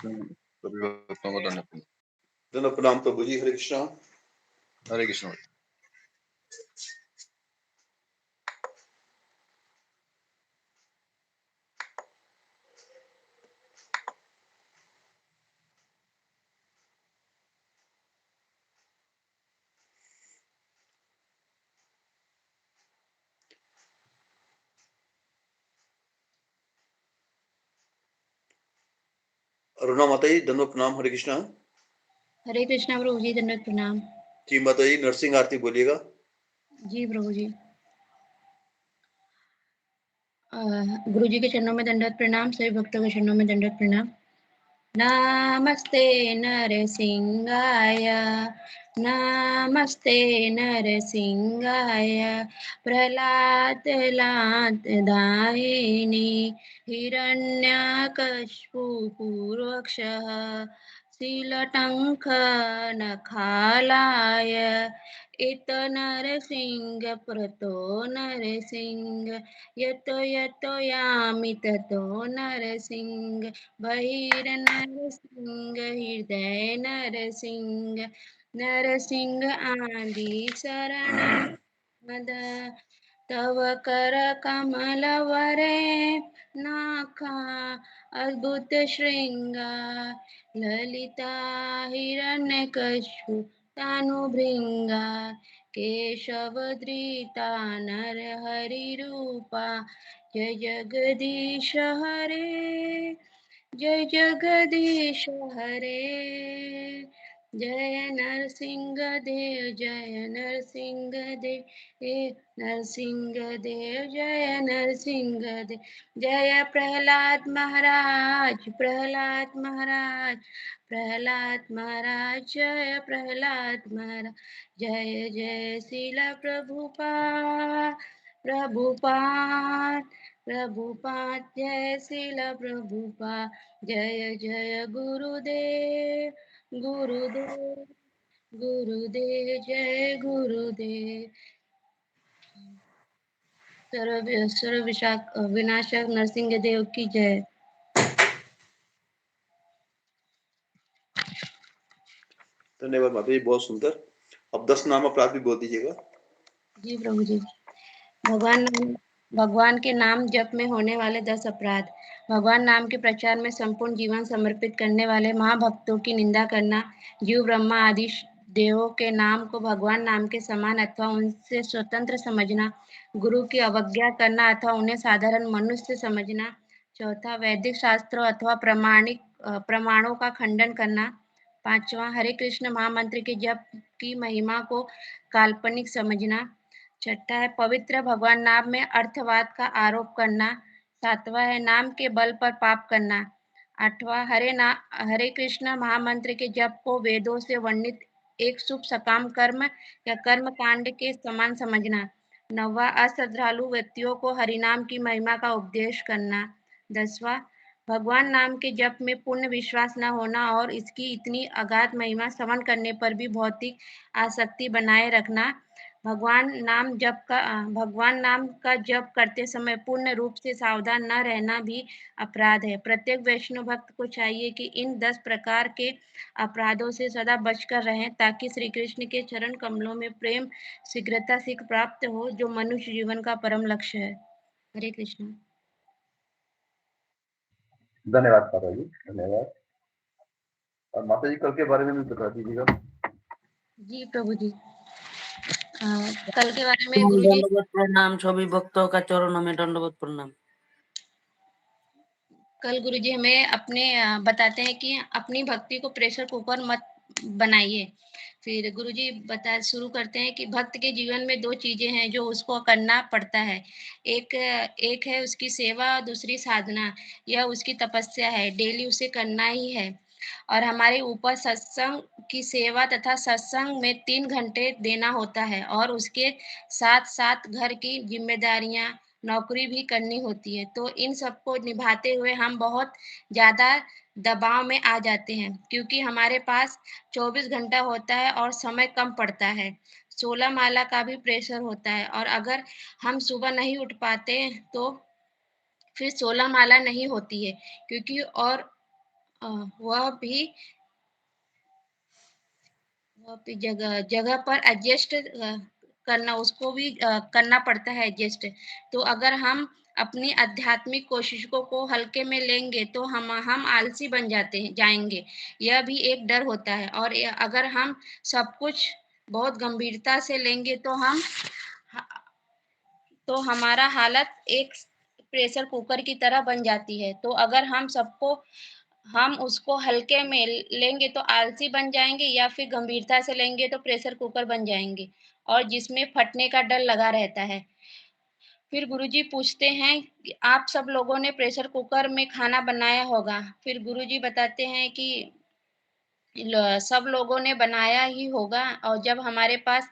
सभी भक्तों को दंडवत प्रणाम। दंडवत प्रणाम प्रभु जी। हरे कृष्णा। हरे कृष्ण। अरुणा माता जी दंडवत प्रणाम। हरे कृष्णा। हरे कृष्णा प्रभु जी, दंडवत प्रणाम। जी माता जी, नरसिंह आरती बोलिएगा। जी प्रभु जी। गुरु जी के चरणों में दंडवत प्रणाम, सभी भक्तों के चरणों में दंडवत प्रणाम। नमस्ते नरसिंहाय, नमस्ते नरसिंहाय, प्रहलाद लाद दायिनी, हिरण्यकश्यपु पूर्वक्षः, शीलटङ्क नखालाय, इत नरसिंह प्रतो नरसिंह, यतो यतो यामि ततो नरसिंह, बहिर्नरसिंह हृदय नरसिंह, नरसिंह आदि शरण मद, तव कर कमल वरे नाखा, अद्भुत श्रृंगार ललिता हिरण्यकश्यपु तनुभृंगा, केशवधृता नर हरि रूपा, जय जगदीश हरे, जय जगदीश हरे, जय नरसिंह देव, जय नरसिंह देव, हे नरसिंह देव, जय नरसिंह देव, जय प्रहलाद महाराज, प्रहलाद महाराज, प्रहलाद महाराज, जय प्रहलाद महाराज, जय जय शिला प्रभुपाद, प्रभुपाद, प्रभुपाद, जय शिला प्रभुपाद, जय जय गुरुदेव, गुरुदेव, गुरुदेव, जय गुरुदेव। सर्व विनाशक नरसिंह देव की जय। धन्यवाद माता जी, बहुत सुंदर। अब 10 नाम अपराध भी बोल दीजिएगा। जी प्रभु जी। भगवान के नाम जप में होने वाले 10 अपराध। भगवान नाम के प्रचार में संपूर्ण जीवन समर्पित करने वाले महाभक्तों की निंदा करना, जीव ब्रह्मा आदि देवों के नाम को भगवान नाम के समान अथवा उनसे स्वतंत्र समझना, गुरु की अवज्ञा करना अथवा उन्हें साधारण मनुष्य समझना। चौथा, वैदिक शास्त्रों अथवा प्रमाणों का खंडन करना। पांचवा, हरे कृष्ण महामंत्र के जप की महिमा को काल्पनिक समझना। छठा है पवित्र भगवान नाम में अर्थवाद का आरोप करना। सातवां है नाम के बल पर पाप करना। आठवां, हरे कृष्ण महामंत्र के जप को वेदों से वर्णित एक शुभ सकाम कर्म या कर्म कांड के समान समझना। नौवां, अश्रद्धालु व्यक्तियों को हरिनाम की महिमा का उपदेश करना। 10वां, भगवान नाम के जप में पूर्ण विश्वास न होना और इसकी इतनी अगाध महिमा श्रवण करने पर भी भौतिक आसक्ति बनाए रखना। भगवान नाम का जप करते समय पूर्ण रूप से सावधान न रहना भी अपराध है। प्रत्येक वैष्णव भक्त को चाहिए कि इन 10 प्रकार के अपराधों से सदा बचकर रहें ताकि श्री कृष्ण के चरण कमलों में प्रेम शीघ्रता सीख प्राप्त हो, जो मनुष्य जीवन का परम लक्ष्य है। हरे कृष्ण। धन्यवाद माता जी, धन्यवाद। और माता जी कल के बारे में भी बता दीजिएगा। जी प्रभु जी। कल के बारे में गुरु जी दंडवत प्रणाम, सभी भक्तों का चरणों में दंडवत प्रणाम। कल गुरु जी हमें अपने बताते हैं कि अपनी भक्ति को प्रेशर कुकर मत बनाइए। फिर गुरु जी शुरू करते हैं कि भक्त के जीवन में 2 चीजें हैं जो उसको करना पड़ता है। एक है उसकी सेवा, दूसरी साधना। यह उसकी तपस्या है, डेली उसे करना ही है। और हमारे ऊपर सत्संग की सेवा तथा सत्संग में 3 घंटे देना होता है और उसके साथ साथ घर की जिम्मेदारियां, नौकरी भी करनी होती है। तो इन सबको निभाते हुए हम बहुत ज़्यादा दबाव में आ जाते हैं क्योंकि हमारे पास 24 घंटा होता है और समय कम पड़ता है। 16 माला का भी प्रेशर होता है और अगर हम सुबह नहीं उठ पाते तो फिर 16 माला नहीं होती है क्योंकि वह भी जगह जगह पर एडजस्ट करना, उसको भी करना पड़ता है एडजस्ट। तो अगर हम अपनी आध्यात्मिक कोशिशों को हल्के में लेंगे तो हम आलसी बन जाएंगे। यह भी एक डर होता है। और अगर हम सब कुछ बहुत गंभीरता से लेंगे तो हमारा हालत एक प्रेशर कुकर की तरह बन जाती है। तो अगर हम उसको हल्के में लेंगे तो आलसी बन जाएंगे, या फिर गंभीरता से लेंगे तो प्रेशर कुकर बन जाएंगे, और जिसमें फटने का डर लगा रहता है। फिर गुरुजी पूछते हैं कि आप सब लोगों ने प्रेशर कुकर में खाना बनाया होगा। फिर गुरुजी बताते हैं कि सब लोगों ने बनाया ही होगा, और जब हमारे पास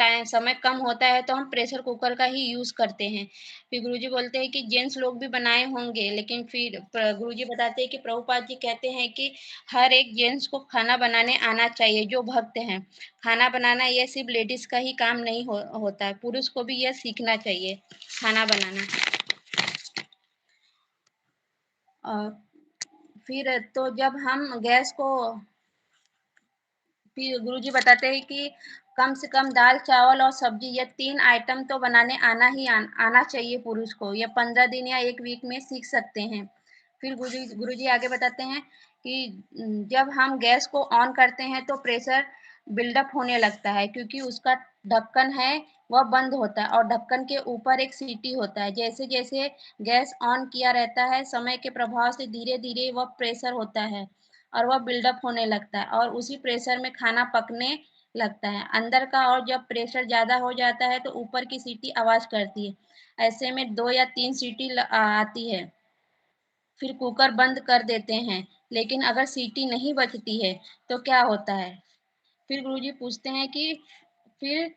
समय कम होता है तो हम प्रेशर कुकर का ही यूज करते हैं। फिर गुरुजी बोलते हैं कि जेंट्स लोग भी बनाए होंगे, लेकिन फिर गुरुजी बताते हैं कि प्रभुपाद जी कहते हैं कि हर एक जेंट्स को खाना बनाने आना चाहिए जो भक्त हैं। खाना बनाना यह सिर्फ लेडीज का ही काम नहीं होता है, पुरुष को भी यह सीखना चाहिए खाना बनाना। और फिर तो जब हम गैस को फिर गुरुजी बताते हैं कि कम से कम दाल चावल और सब्जी, ये 3 आइटम तो बनाने आना चाहिए पुरुष को। ये 15 दिन या 1 वीक में सीख सकते हैं। फिर गुरुजी आगे बताते हैं कि जब हम गैस को ऑन करते हैं तो प्रेशर बिल्डअप होने लगता है, क्योंकि उसका ढक्कन है वह बंद होता है और ढक्कन के ऊपर एक सीटी होता है। जैसे जैसे गैस ऑन किया रहता है, समय के प्रभाव से धीरे धीरे वह प्रेशर होता है और वह बिल्डअप होने लगता है, और उसी प्रेशर में खाना पकने लगता है अंदर का। और जब प्रेशर ज़्यादा हो जाता है तो ऊपर की सीटी आवाज़ करती है। ऐसे में 2 या 3 सीटी आती है, फिर कुकर बंद कर देते हैं। लेकिन अगर सीटी नहीं बजती है तो क्या होता है? फिर गुरुजी पूछते हैं कि फिर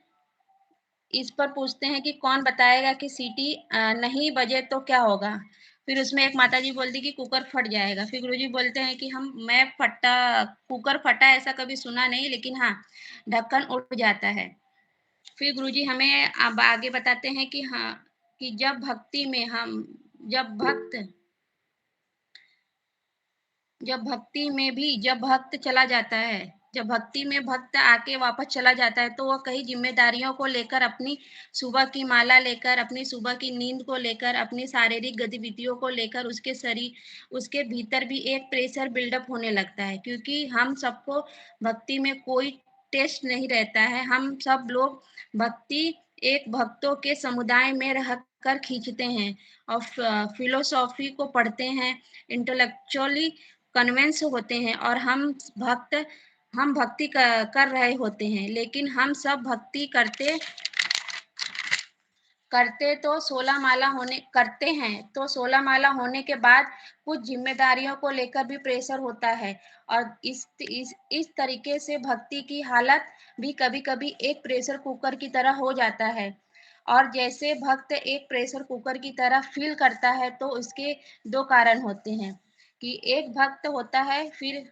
इस पर पूछते हैं कि कौन बताएगा कि सीटी नहीं बजे तो क्या होगा? फिर उसमें एक माताजी बोलती कि कुकर फट जाएगा। फिर गुरुजी बोलते हैं कि कुकर फटा ऐसा कभी सुना नहीं, लेकिन हाँ, ढक्कन उड़ जाता है। फिर गुरुजी हमें अब आगे बताते हैं कि हाँ, कि जब भक्त चला जाता है, जब भक्ति में भक्त आके वापस चला जाता है तो वह कई जिम्मेदारियों को लेकर, अपनी सुबह की माला लेकर, अपनी सुबह की नींद को लेकर, अपनी शारीरिक गतिविधियों को लेकर, उसके भीतर भी एक प्रेशर बिल्डअप होने लगता है, क्योंकि हम सबको भक्ति में कोई टेस्ट नहीं रहता है। हम सब लोग भक्ति एक भक्तों के समुदाय में रहकर खींचते हैं और फिलोसॉफी को पढ़ते हैं, इंटेलेक्चुअली कन्वेंस होते हैं, और हम भक्ति कर रहे होते हैं। लेकिन हम सब भक्ति करते तो 16 माला होने के बाद कुछ जिम्मेदारियों को लेकर भी प्रेशर होता है, और इस तरीके से भक्ति की हालत भी कभी कभी एक प्रेशर कुकर की तरह हो जाता है। और जैसे भक्त एक प्रेशर कुकर की तरह फील करता है तो इसके 2 कारण होते हैं। कि एक भक्त होता है फिर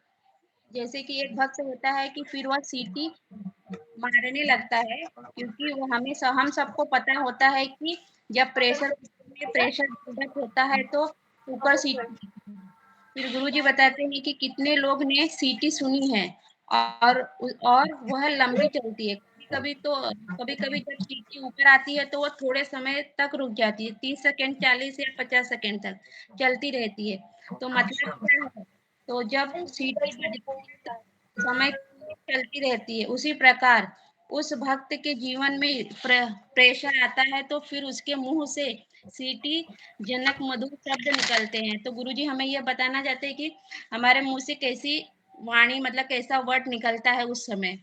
जैसे कि एक भक्त होता है कि फिर वह सीटी मारने लगता है, क्योंकि वो हम सबको पता होता है कि जब प्रेशर कुकर में प्रेशर बिल्डअप होता है तो कुकर सीटी। फिर गुरुजी बताते हैं कि कितने लोग ने सीटी सुनी है, और वह लंबी चलती है। कभी-कभी जब सीटी ऊपर आती है तो वह थोड़े समय तक रुक जाती है, 30 सेकंड, 40 या 50 सेकंड तक चलती रहती है। तो मतलब क्या है? तो जब सीटी बजती है तो समय चलती रहती है। उसी प्रकार उस भक्त के जीवन में प्रेशर आता है तो फिर उसके मुंह से सीटी जनक मधुर शब्द निकलते हैं। तो गुरुजी हमें यह बताना चाहते हैं कि हमारे मुंह से कैसी वाणी, मतलब कैसा वर्ड निकलता है उस समय।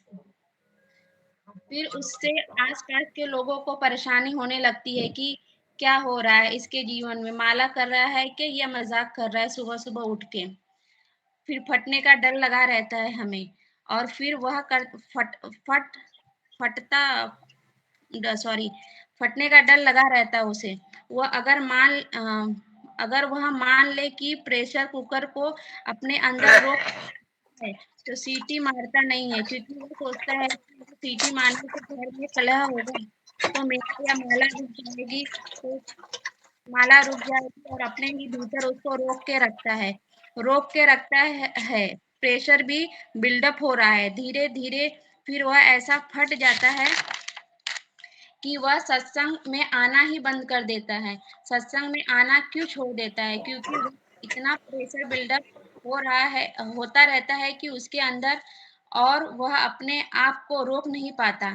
फिर उससे आसपास के लोगों को परेशानी होने लगती है कि क्या हो रहा है इसके जीवन में, माला कर रहा है कि या मजाक कर रहा है सुबह सुबह उठ के। फिर फटने का डर लगा रहता है हमें, और फिर वह कर फट फट फटता सॉरी फटने का डर लगा रहता है उसे। वह अगर वह मान ले कि प्रेशर कुकर को अपने अंदर रोक है तो सीटी मारता नहीं है, क्योंकि वो सोचता है कि अगर सीटी मारने से घर में कलह होगा तो मेरा या माला रुक जाएगी और अपने ही भीतर उसको रोक के रखता है। रोक के रखता है। प्रेशर भी बिल्डअप हो रहा है। धीरे धीरे फिर वह ऐसा फट जाता है कि वह सत्संग में आना ही बंद कर देता है। सत्संग में आना क्यों छोड़ देता है? क्योंकि वह इतना प्रेशर बिल्डअप होता रहता है कि उसके अंदर, और वह अपने आप को रोक नहीं पाता।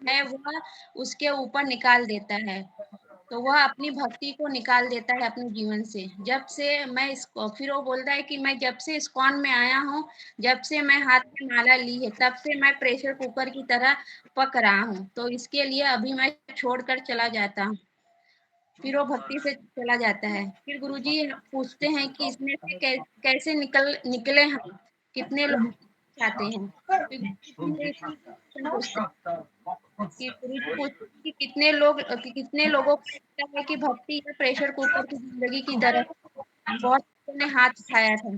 है वह उसके ऊपर निकाल देता है। तो वह अपनी भक्ति को निकाल देता है अपने जीवन से। जब से मैं इसको, फिर वो बोलता है कि मैं जब से इस्कॉन में आया हूँ, जब से मैं हाथ में माला ली है, तब से मैं प्रेशर कुकर की तरह पक रहा हूँ। तो इसके लिए अभी मैं छोड़कर चला जाता हूँ। फिर वो भक्ति से चला जाता है। फिर गुरुजी पूछते हैं कि इसमें से कैसे निकले हम? कितने लोग चाहते हैं? फिर गुरुजी इसका क्वेश्चन पूछते हैं कि गुरुजी पूछते हैं कि कितने लोगों को लगता है कि भक्ति या प्रेशर कुकर की जिंदगी की तरह? बहुत लोगों ने हाथ उठाया था।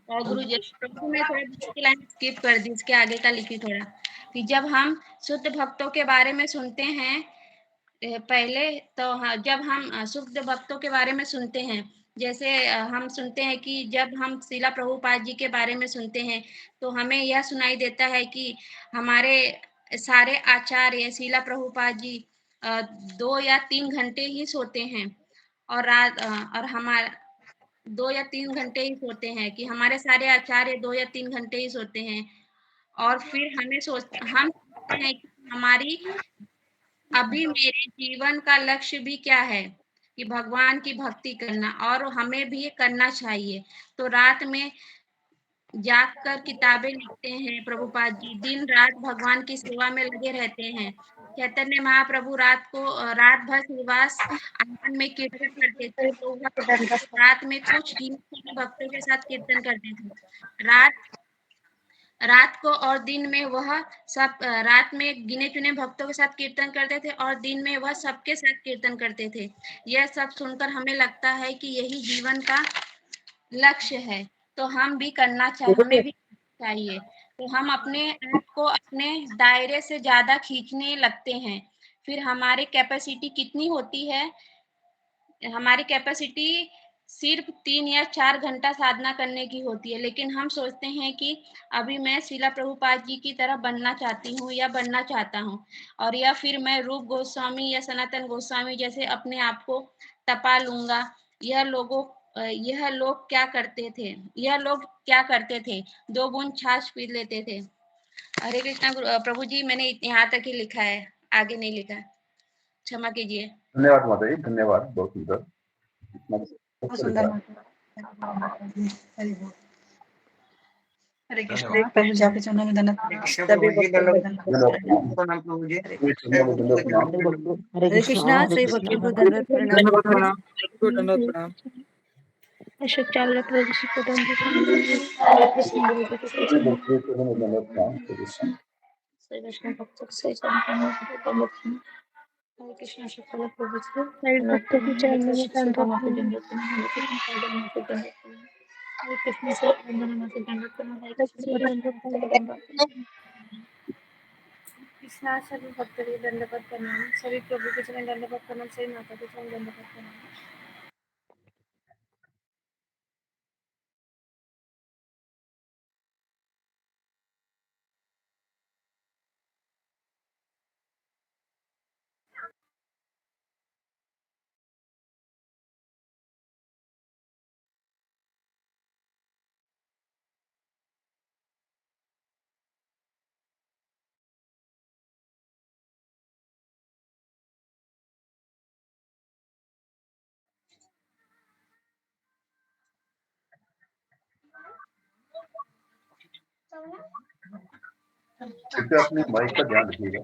और गुरुजी, प्रभु मैं थोड़ा बीच की लाइन स्किप कर दी, इसके आगे का लिखी थोड़ा। कि जब हम शुद्ध भक्तों के बारे में सुनते हैं, पहले तो हाँ, जब हम शुद्ध भक्तों के बारे में सुनते हैं, जैसे हम सुनते हैं कि जब हम शीला प्रभुपाद जी के बारे में सुनते हैं, तो हमें यह सुनाई देता है कि हमारे सारे आचार्य शीला प्रभुपाद जी 2 या 3 घंटे ही सोते हैं। और हमारा 2 या 3 घंटे ही सोते हैं, कि हमारे सारे आचार्य 2 या 3 घंटे ही सोते हैं। और फिर हम सोचते हैं कि हमारी अभी मेरे जीवन का लक्ष्य भी क्या है? कि भगवान की भक्ति करना, और हमें भी करना चाहिए। तो रात में जाग कर किताबें लिखते हैं प्रभुपाद जी, दिन रात भगवान की सेवा में लगे रहते हैं। चैतन्य महाप्रभु रात भर निवास आंगन में कीर्तन करते थे, तो वह रात में कुछ गिने भक्तों के साथ कीर्तन करते थे। रात को और दिन में वह रात में गिने चुने भक्तों के साथ कीर्तन करते थे, और दिन में वह सबके साथ कीर्तन करते थे। यह सब सुनकर हमें लगता है कि यही जीवन का लक्ष्य है। तो हम भी हमें भी चाहिए। तो हम अपने आप को अपने दायरे से ज्यादा खींचने लगते हैं। फिर हमारी कैपेसिटी कितनी होती है? हमारी कैपेसिटी सिर्फ 3 या 4 घंटा साधना करने की होती है, लेकिन हम सोचते हैं कि अभी मैं शीला प्रभुपाद जी की तरह बनना चाहती हूँ या बनना चाहता हूँ, और या फिर मैं रूप गोस्वामी या सनातन गोस्वामी जैसे अपने आप को तपा लूंगा। यह लोग क्या करते थे? 2 बूंद छाछ पी लेते थे। हरे कृष्णा प्रभु जी, मैंने यहाँ तक ही लिखा है, आगे नहीं लिखा, क्षमा कीजिए। धन्यवाद माता जी, धन्यवाद, बहुत सुंदर। हरे कृष्णा। प्रभु जी आपके चरणों में धन्यवाद। सभी भक्तों को धन्यवाद। हरे कृष्णा। सभी भक्तों को धन्यवाद प्रणाम। अशोक चावला प्रभु जी को श्री कृष्ण भक्तों से हरे कृष्ण शुक्ल प्रभु जी, हरे भक्तों की चरण में हरे कृष्ण से वंदना से दंडवत करना, हरे कृष्ण सभी भक्तों के दंडवत करना, सभी प्रभु के चरण दंडवत करना, सभी माता के चरण दंडवत करना। कृपया अपने माइक का ध्यान रखिएगा।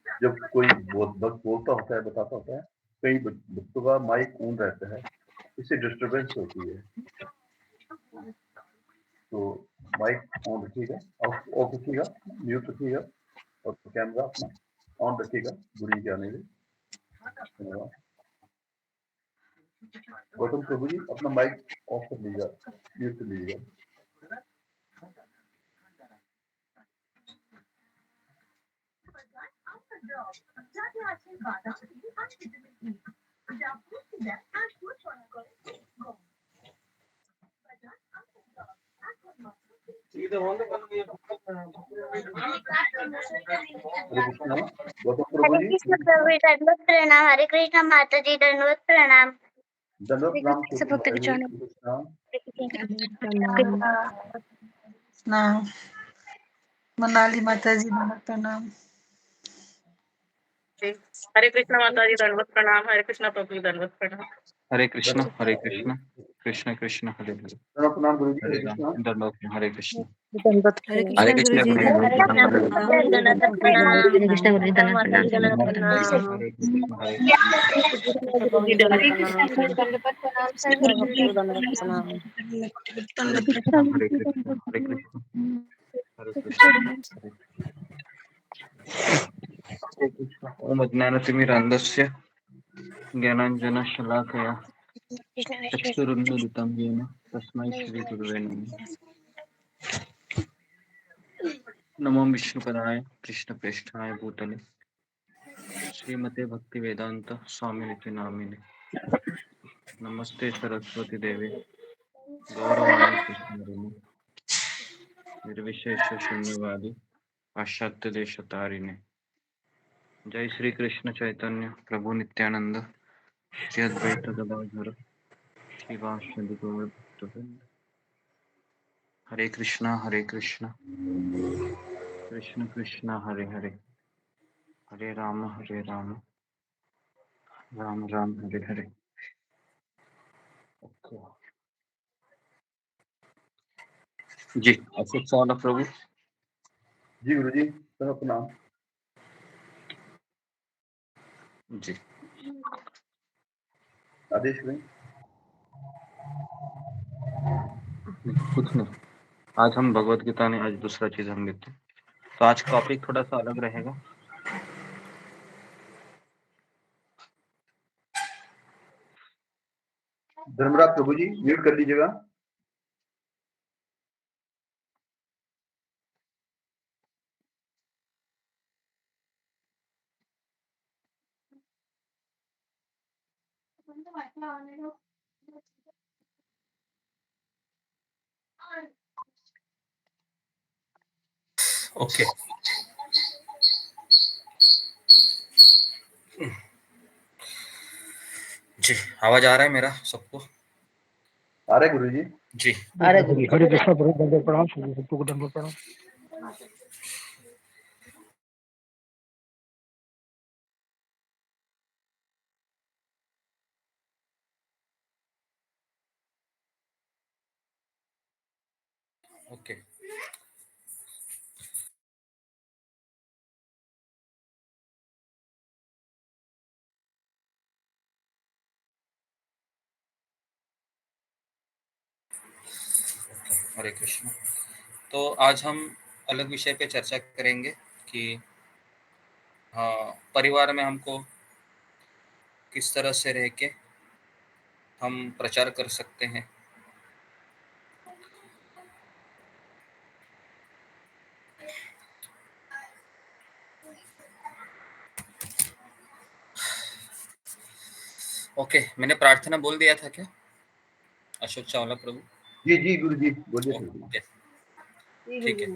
जब कोई बोलता होता है, बताता होता है, कई बच्चों का माइक ऑन रहता है, इससे डिस्टरबेंस होती है। तो माइक ऑन रखिएगा, ऑफ रखिएगा, म्यूट रखिएगा, और कैमरा अपना ऑन रखिएगा गुरु जी आने में। धन्यवाद। गौतम प्रभु जी अपना माइक ऑफ कर लीजिएगा, म्यूट कर लीजिएगा। हरे कृष्णा गौतम प्रभु हरे जी कृष्ण प्रभु दंडवत प्रणाम। हरे कृष्ण माता जी दंडवत प्रणाम। दंडवत प्रणाम कृष्ण छोटी भक्ति माता के जी चरणों कृष्णा प्रणाम मनाली माता जी दंडवत प्रणाम। हरे कृष्ण माता जी दंडवत प्रणाम। हरे कृष्ण प्रभु जी दंडवत प्रणाम। हरे कृष्ण दंडवत कृष्ण कृष्ण हरे हरे प्रणाम गुरु जी हरे हरे राम कृष्णा दंडवत हरे कृष्ण दंडवत हरे प्रणाम। हरे कृष्ण कृष्ण गुरुजी हरे हरे कृष्ण कृष्ण हरे माता कृष्ण जी दंडवत प्रणाम। हरे कृष्ण गुरुजी हरे दंडवत माता जी प्रणाम दंडवत हरे कृष्ण प्रणाम। हरे कृष्ण हरे गुरु जी दंडवत प्रणाम। दंडवत प्रणाम सर्व भक्तों को दंडवत प्रणाम। कृष्ण हरे कृष्ण हरे कृष्ण हरे कृष्ण हरे कृष्ण ओम अज्ञानतिमिरान्धस्य ज्ञानाञ्जनशलाकया कृष्ण कृष्ण चक्षुरुन्मीलितं येन तस्मै श्रीगुरुवे नमः। नमो विष्णुपदाय कृष्णप्रेष्ठाय भूतले श्रीमते भक्तिवेदांत स्वामिनिति नामिने नमस्ते सरस्वती देवे गौरवाणी कृष्णवेणी निर्विशेष शून्यवादी पाश्चात्य देश तारिणे। जय श्री कृष्ण चैतन्य प्रभु नित्यानंद श्री अद्वैत गदाधर श्रीवासदि गौर भक्तवृंद। हरे कृष्णा कृष्ण कृष्ण हरे हरे हरे राम राम राम हरे हरे। ओके जी अशोक चावला प्रभु जी गुरु जी सर्व प्रणाम जी आदेश करें कुछ नहीं। आज हम भगवत गीता ने आज दूसरा चीज हम लेते हैं तो आज टॉपिक थोड़ा सा अलग रहेगा। धर्मराज प्रभु जी म्यूट कर दीजिएगा। ओके जी आवाज आ रहा है मेरा सबको? आ रहे गुरु जी जी हरे गुरुजी हरे कृष्ण प्रभु दंडवत प्रणाम सभी भक्तों को दंडवत प्रणाम। ओके हरे कृष्ण। तो आज हम अलग विषय पे चर्चा करेंगे कि हाँ परिवार में हमको किस तरह से रह के हम प्रचार कर सकते हैं। ओके मैंने प्रार्थना बोल दिया था क्या अशोक चावला प्रभु? जी जी गुरु जी बोलिए प्रभु जी। ओके ठीक है।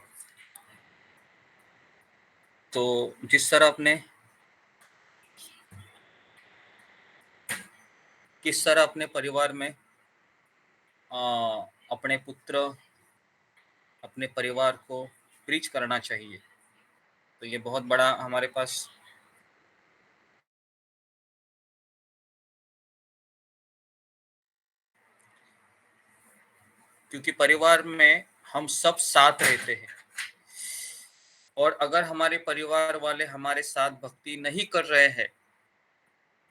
तो जिस तरह किस तरह अपने परिवार में अपने पुत्र अपने परिवार को प्रीच करना चाहिए, तो ये बहुत बड़ा हमारे पास क्योंकि परिवार में हम सब साथ रहते हैं और अगर हमारे परिवार वाले हमारे साथ भक्ति नहीं कर रहे हैं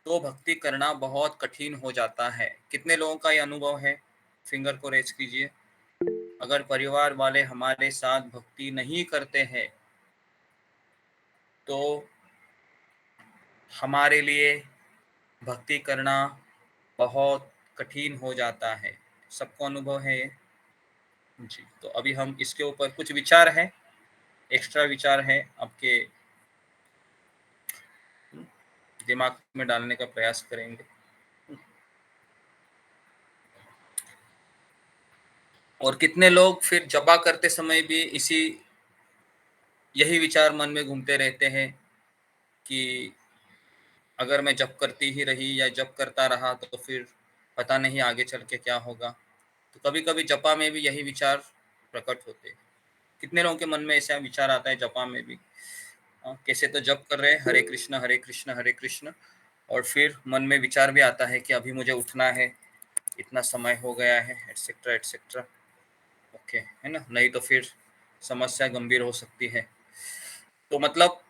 तो भक्ति करना बहुत कठिन हो जाता है। कितने लोगों का ये अनुभव है? फिंगर को रेज कीजिए। अगर परिवार वाले हमारे साथ भक्ति नहीं करते हैं तो हमारे लिए भक्ति करना बहुत कठिन हो जाता है। सबको अनुभव है ये? जी तो अभी हम इसके ऊपर कुछ विचार हैं, एक्स्ट्रा विचार हैं आपके दिमाग में डालने का प्रयास करेंगे। और कितने लोग फिर जपा करते समय भी यही विचार मन में घूमते रहते हैं कि अगर मैं जप करती ही रही या जप करता रहा तो फिर पता नहीं आगे चल के क्या होगा। तो कभी कभी जपा में भी यही विचार प्रकट होते हैं। कितने लोगों के मन में ऐसा विचार आता है जपा में भी, कैसे तो जप कर रहे हैं हरे कृष्ण हरे कृष्ण हरे कृष्ण, और फिर मन में विचार भी आता है कि अभी मुझे उठना है, इतना समय हो गया है, एटसेट्रा एटसेट्रा। ओके, है ना, नहीं तो फिर समस्या गंभीर हो सकती है। तो मतलब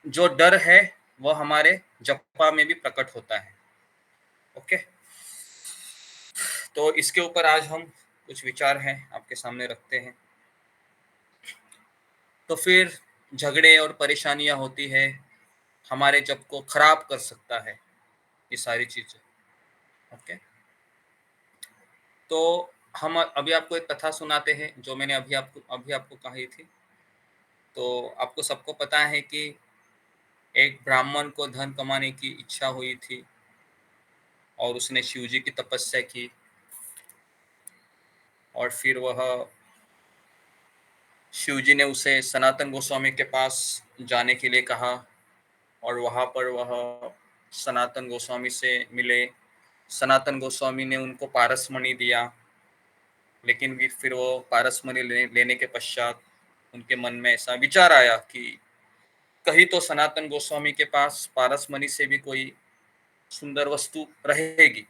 जो डर है वह हमारे जपा में भी प्रकट होता है। ओके, तो इसके ऊपर आज हम कुछ विचार हैं आपके सामने रखते हैं। तो फिर झगड़े और परेशानियां होती है, हमारे जप को खराब कर सकता है ये सारी चीजें। ओके, तो हम अभी आपको एक कथा सुनाते हैं जो मैंने अभी आपको कही थी। तो आपको सबको पता है कि एक ब्राह्मण को धन कमाने की इच्छा हुई थी और उसने शिव जी की तपस्या की, और फिर वह शिव जी ने उसे सनातन गोस्वामी के पास जाने के लिए कहा, और वहाँ पर वह सनातन गोस्वामी से मिले। सनातन गोस्वामी ने उनको पारसमणि दिया, लेकिन फिर वो पारसमणि लेने के पश्चात उनके मन में ऐसा विचार आया कि कहीं तो सनातन गोस्वामी के पास पारसमणि से भी कोई सुंदर वस्तु रहेगी।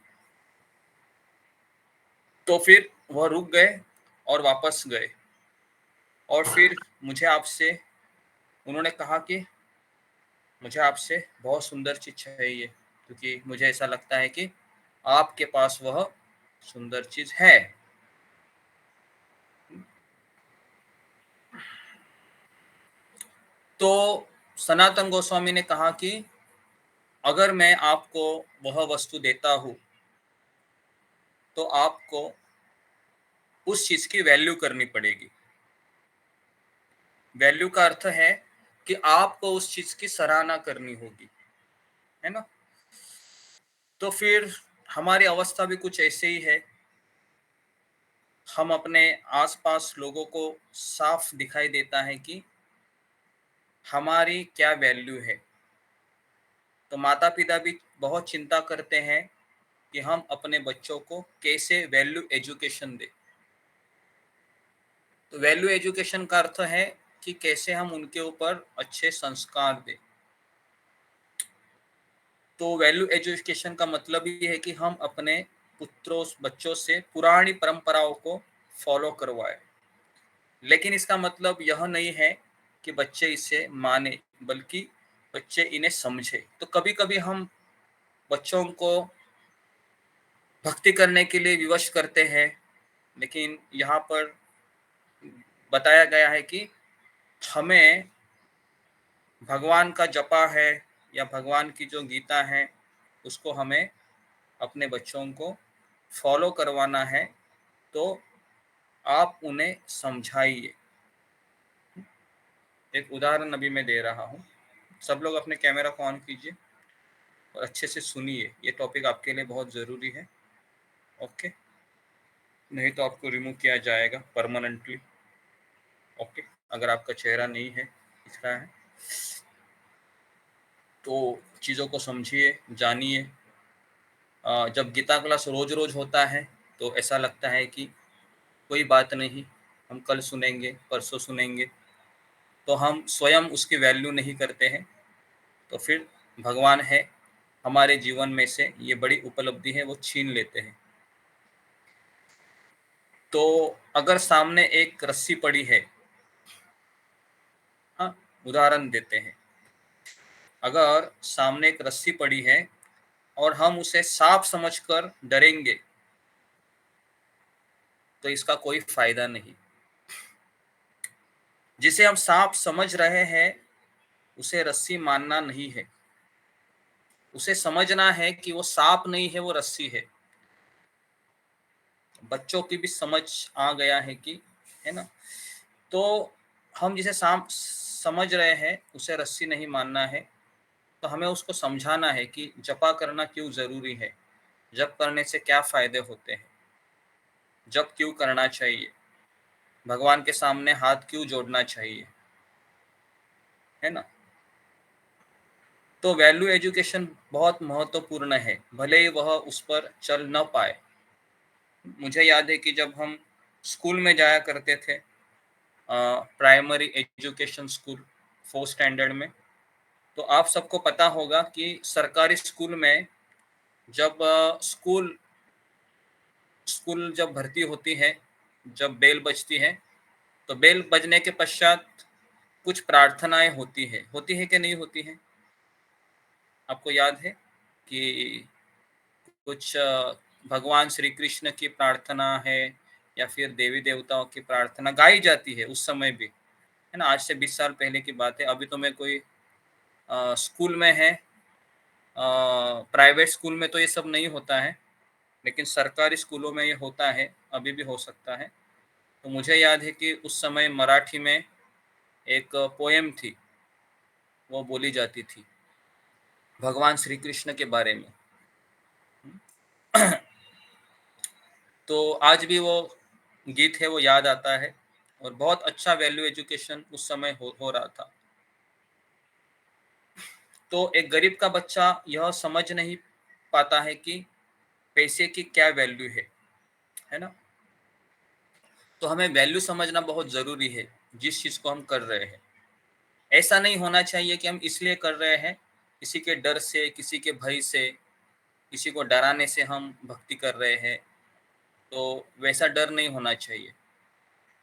तो फिर वह रुक गए और वापस गए, और फिर उन्होंने कहा कि मुझे आपसे बहुत सुंदर चीज चाहिए, क्योंकि मुझे ऐसा लगता है कि आपके पास वह सुंदर चीज है। तो सनातन गोस्वामी ने कहा कि अगर मैं आपको वह वस्तु देता हूं तो आपको उस चीज की वैल्यू करनी पड़ेगी। वैल्यू का अर्थ है कि आपको उस चीज की सराहना करनी होगी, है ना। तो फिर हमारी अवस्था भी कुछ ऐसे ही है। हम अपने आसपास लोगों को साफ दिखाई देता है कि हमारी क्या वैल्यू है। तो माता पिता भी बहुत चिंता करते हैं कि हम अपने बच्चों को कैसे वैल्यू एजुकेशन दें। तो वैल्यू एजुकेशन का अर्थ है कि कैसे हम उनके ऊपर अच्छे संस्कार दें। तो वैल्यू एजुकेशन का मतलब ये है कि हम अपने बच्चों से पुरानी परंपराओं को फॉलो करवाएं। लेकिन इसका मतलब यह नहीं है कि बच्चे इसे माने, बल्कि बच्चे इन्हें समझे। तो कभी कभी हम बच्चों को भक्ति करने के लिए विवश करते हैं, लेकिन यहाँ पर बताया गया है कि हमें भगवान का जपा है या भगवान की जो गीता है उसको हमें अपने बच्चों को फॉलो करवाना है। तो आप उन्हें समझाइए। एक उदाहरण अभी मैं दे रहा हूँ। सब लोग अपने कैमरा को ऑन कीजिए और अच्छे से सुनिए, ये टॉपिक आपके लिए बहुत ज़रूरी है। ओके, नहीं तो आपको रिमूव किया जाएगा परमानेंटली। ओके, अगर आपका चेहरा नहीं है, दिख रहा है, तो चीज़ों को समझिए, जानिए। जब गीता क्लास रोज रोज होता है तो ऐसा लगता है कि कोई बात नहीं, हम कल सुनेंगे, परसों सुनेंगे, तो हम स्वयं उसकी वैल्यू नहीं करते हैं। तो फिर भगवान है हमारे जीवन में से ये बड़ी उपलब्धि है वो छीन लेते हैं। तो अगर सामने एक रस्सी पड़ी है, हाँ, उदाहरण देते हैं, अगर सामने एक रस्सी पड़ी है और हम उसे सांप समझकर डरेंगे तो इसका कोई फायदा नहीं। जिसे हम सांप समझ रहे हैं उसे रस्सी मानना नहीं है, उसे समझना है कि वो सांप नहीं है, वो रस्सी है। बच्चों की भी समझ आ गया है कि, है ना। तो हम जिसे सांप समझ रहे हैं उसे रस्सी नहीं मानना है। तो हमें उसको समझाना है कि जपा करना क्यों जरूरी है, जप करने से क्या फायदे होते हैं, जप क्यों करना चाहिए। भगवान के सामने हाथ क्यों जोड़ना चाहिए, है ना। तो वैल्यू एजुकेशन बहुत महत्वपूर्ण है, भले ही वह उस पर चल न पाए। मुझे याद है कि जब हम स्कूल में जाया करते थे, primary education school 4th standard में, तो आप सबको पता होगा कि सरकारी स्कूल में जब स्कूल जब भर्ती होती है, जब बेल बजती है, तो बेल बजने के पश्चात कुछ प्रार्थनाएं होती है कि नहीं होती है? आपको याद है कि कुछ भगवान श्री कृष्ण की प्रार्थना है या फिर देवी देवताओं की प्रार्थना गाई जाती है उस समय भी, है ना। आज से 20 साल पहले की बात है। अभी तो मैं कोई स्कूल में है, प्राइवेट स्कूल में तो ये सब नहीं होता है, लेकिन सरकारी स्कूलों में ये होता है, अभी भी हो सकता है। तो मुझे याद है कि उस समय मराठी में एक पोएम थी, वो बोली जाती थी भगवान श्री कृष्ण के बारे में। तो आज भी वो गीत है, वो याद आता है, और बहुत अच्छा वैल्यू एजुकेशन उस समय हो रहा था। तो एक गरीब का बच्चा यह समझ नहीं पाता है कि पैसे की क्या वैल्यू है ना। तो हमें वैल्यू समझना बहुत ज़रूरी है जिस चीज़ को हम कर रहे हैं। ऐसा नहीं होना चाहिए कि हम इसलिए कर रहे हैं, किसी के डर से, किसी के भय से, किसी को डराने से हम भक्ति कर रहे हैं। तो वैसा डर नहीं होना चाहिए।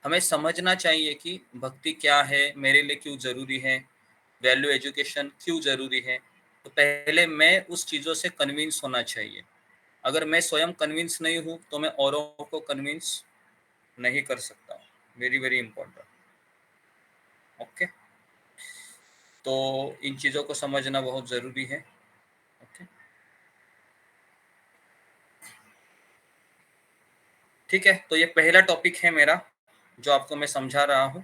हमें समझना चाहिए कि भक्ति क्या है, मेरे लिए क्यों ज़रूरी है, वैल्यू एजुकेशन क्यों ज़रूरी है। तो पहले मैं उस चीज़ों से कन्विंस होना चाहिए। अगर मैं स्वयं कन्विंस नहीं हूँ तो मैं औरों को कन्विंस नहीं कर सकता। Very very important. ओके, तो इन चीज़ों को समझना बहुत ज़रूरी है। ओके, ठीक है। तो ये पहला टॉपिक है मेरा जो आपको मैं समझा रहा हूँ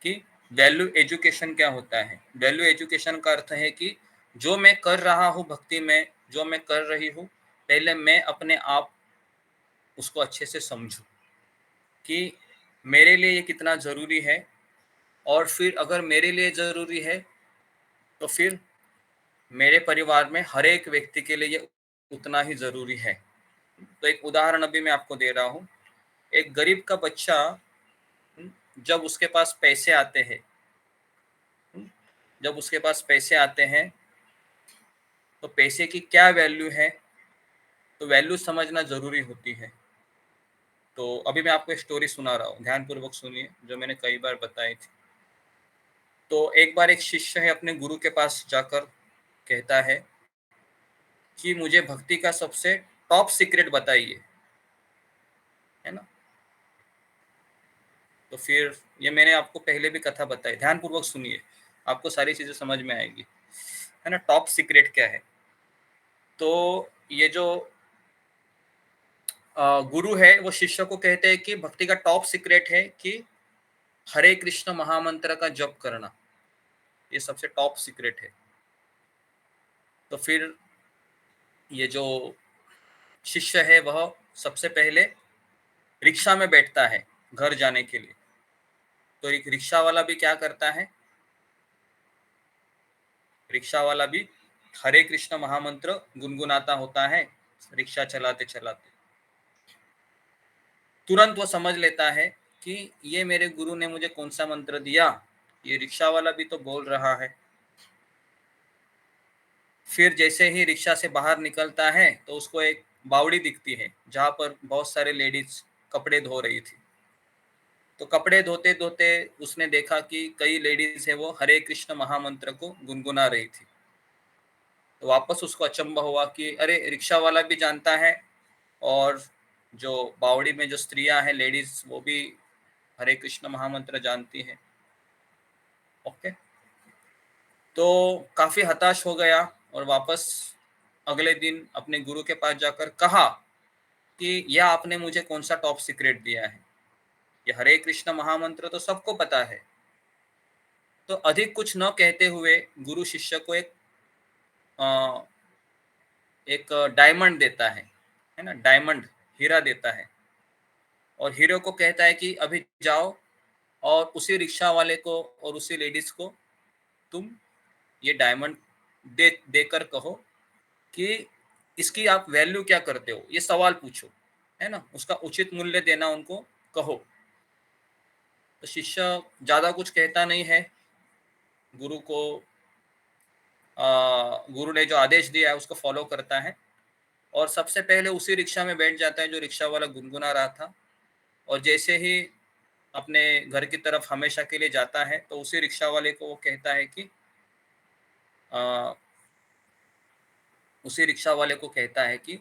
कि वैल्यू एजुकेशन क्या होता है। वैल्यू एजुकेशन का अर्थ है कि जो मैं कर रहा हूँ भक्ति में, जो मैं कर रही हूँ, पहले मैं अपने आप उसको अच्छे से समझूं कि मेरे लिए ये कितना ज़रूरी है, और फिर अगर मेरे लिए ज़रूरी है तो फिर मेरे परिवार में हर एक व्यक्ति के लिए ये उतना ही ज़रूरी है। तो एक उदाहरण अभी मैं आपको दे रहा हूँ। एक गरीब का बच्चा, जब उसके पास पैसे आते हैं, जब उसके पास पैसे आते हैं तो पैसे की क्या वैल्यू है, तो वैल्यू समझना ज़रूरी होती है। तो अभी मैं आपको एक स्टोरी सुना रहा हूँ, ध्यानपूर्वक सुनिए, जो मैंने कई बार बताई थी। तो एक बार एक शिष्य है अपने गुरु के पास जाकर कहता है कि मुझे भक्ति का सबसे टॉप सीक्रेट बताइए, है ना। तो फिर ये मैंने आपको पहले भी कथा बताई, ध्यानपूर्वक सुनिए, आपको सारी चीज़ें समझ में आएगी, है ना। टॉप सीक्रेट क्या है? तो ये जो गुरु है वो शिष्य को कहते हैं कि भक्ति का टॉप सीक्रेट है कि हरे कृष्ण महामंत्र का जप करना, ये सबसे टॉप सीक्रेट है। तो फिर ये जो शिष्य है वह सबसे पहले रिक्शा में बैठता है घर जाने के लिए। तो एक रिक्शा वाला भी क्या करता है, रिक्शा वाला भी हरे कृष्ण महामंत्र गुनगुनाता होता है रिक्शा चलाते चलाते। तुरंत वो समझ लेता है कि ये मेरे गुरु ने मुझे कौन सा मंत्र दिया, ये रिक्शा वाला भी तो बोल रहा है। फिर जैसे ही रिक्शा से बाहर निकलता है तो उसको एक बावड़ी दिखती है जहाँ पर बहुत सारे लेडीज कपड़े धो रही थी। तो कपड़े धोते धोते उसने देखा कि कई लेडीज है वो हरे कृष्ण महामंत्र को गुनगुना रही थी। तो वापस उसको अचंभा हुआ कि अरे रिक्शा वाला भी जानता है, और जो बावड़ी में जो स्त्रियां हैं लेडीज, वो भी हरे कृष्ण महामंत्र जानती है। ओके, तो काफी हताश हो गया और वापस अगले दिन अपने गुरु के पास जाकर कहा कि यह आपने मुझे कौन सा टॉप सीक्रेट दिया है, ये हरे कृष्ण महामंत्र तो सबको पता है। तो अधिक कुछ न कहते हुए गुरु शिष्य को एक डायमंड देता है ना, डायमंड हीरा देता है, और हीरो को कहता है कि अभी जाओ और उसी रिक्शा वाले को और उसी लेडीज को तुम ये डायमंड देकर कहो कि इसकी आप वैल्यू क्या करते हो, ये सवाल पूछो, है ना, उसका उचित मूल्य देना उनको कहो। तो शिष्य ज्यादा कुछ कहता नहीं है, गुरु को गुरु ने जो आदेश दिया है उसको फॉलो करता है और सबसे पहले उसी रिक्शा में बैठ जाता है जो रिक्शा वाला गुनगुना रहा था। और जैसे ही अपने घर की तरफ हमेशा के लिए जाता है तो उसी रिक्शा वाले को वो कहता है कि उसी रिक्शा वाले को कहता है कि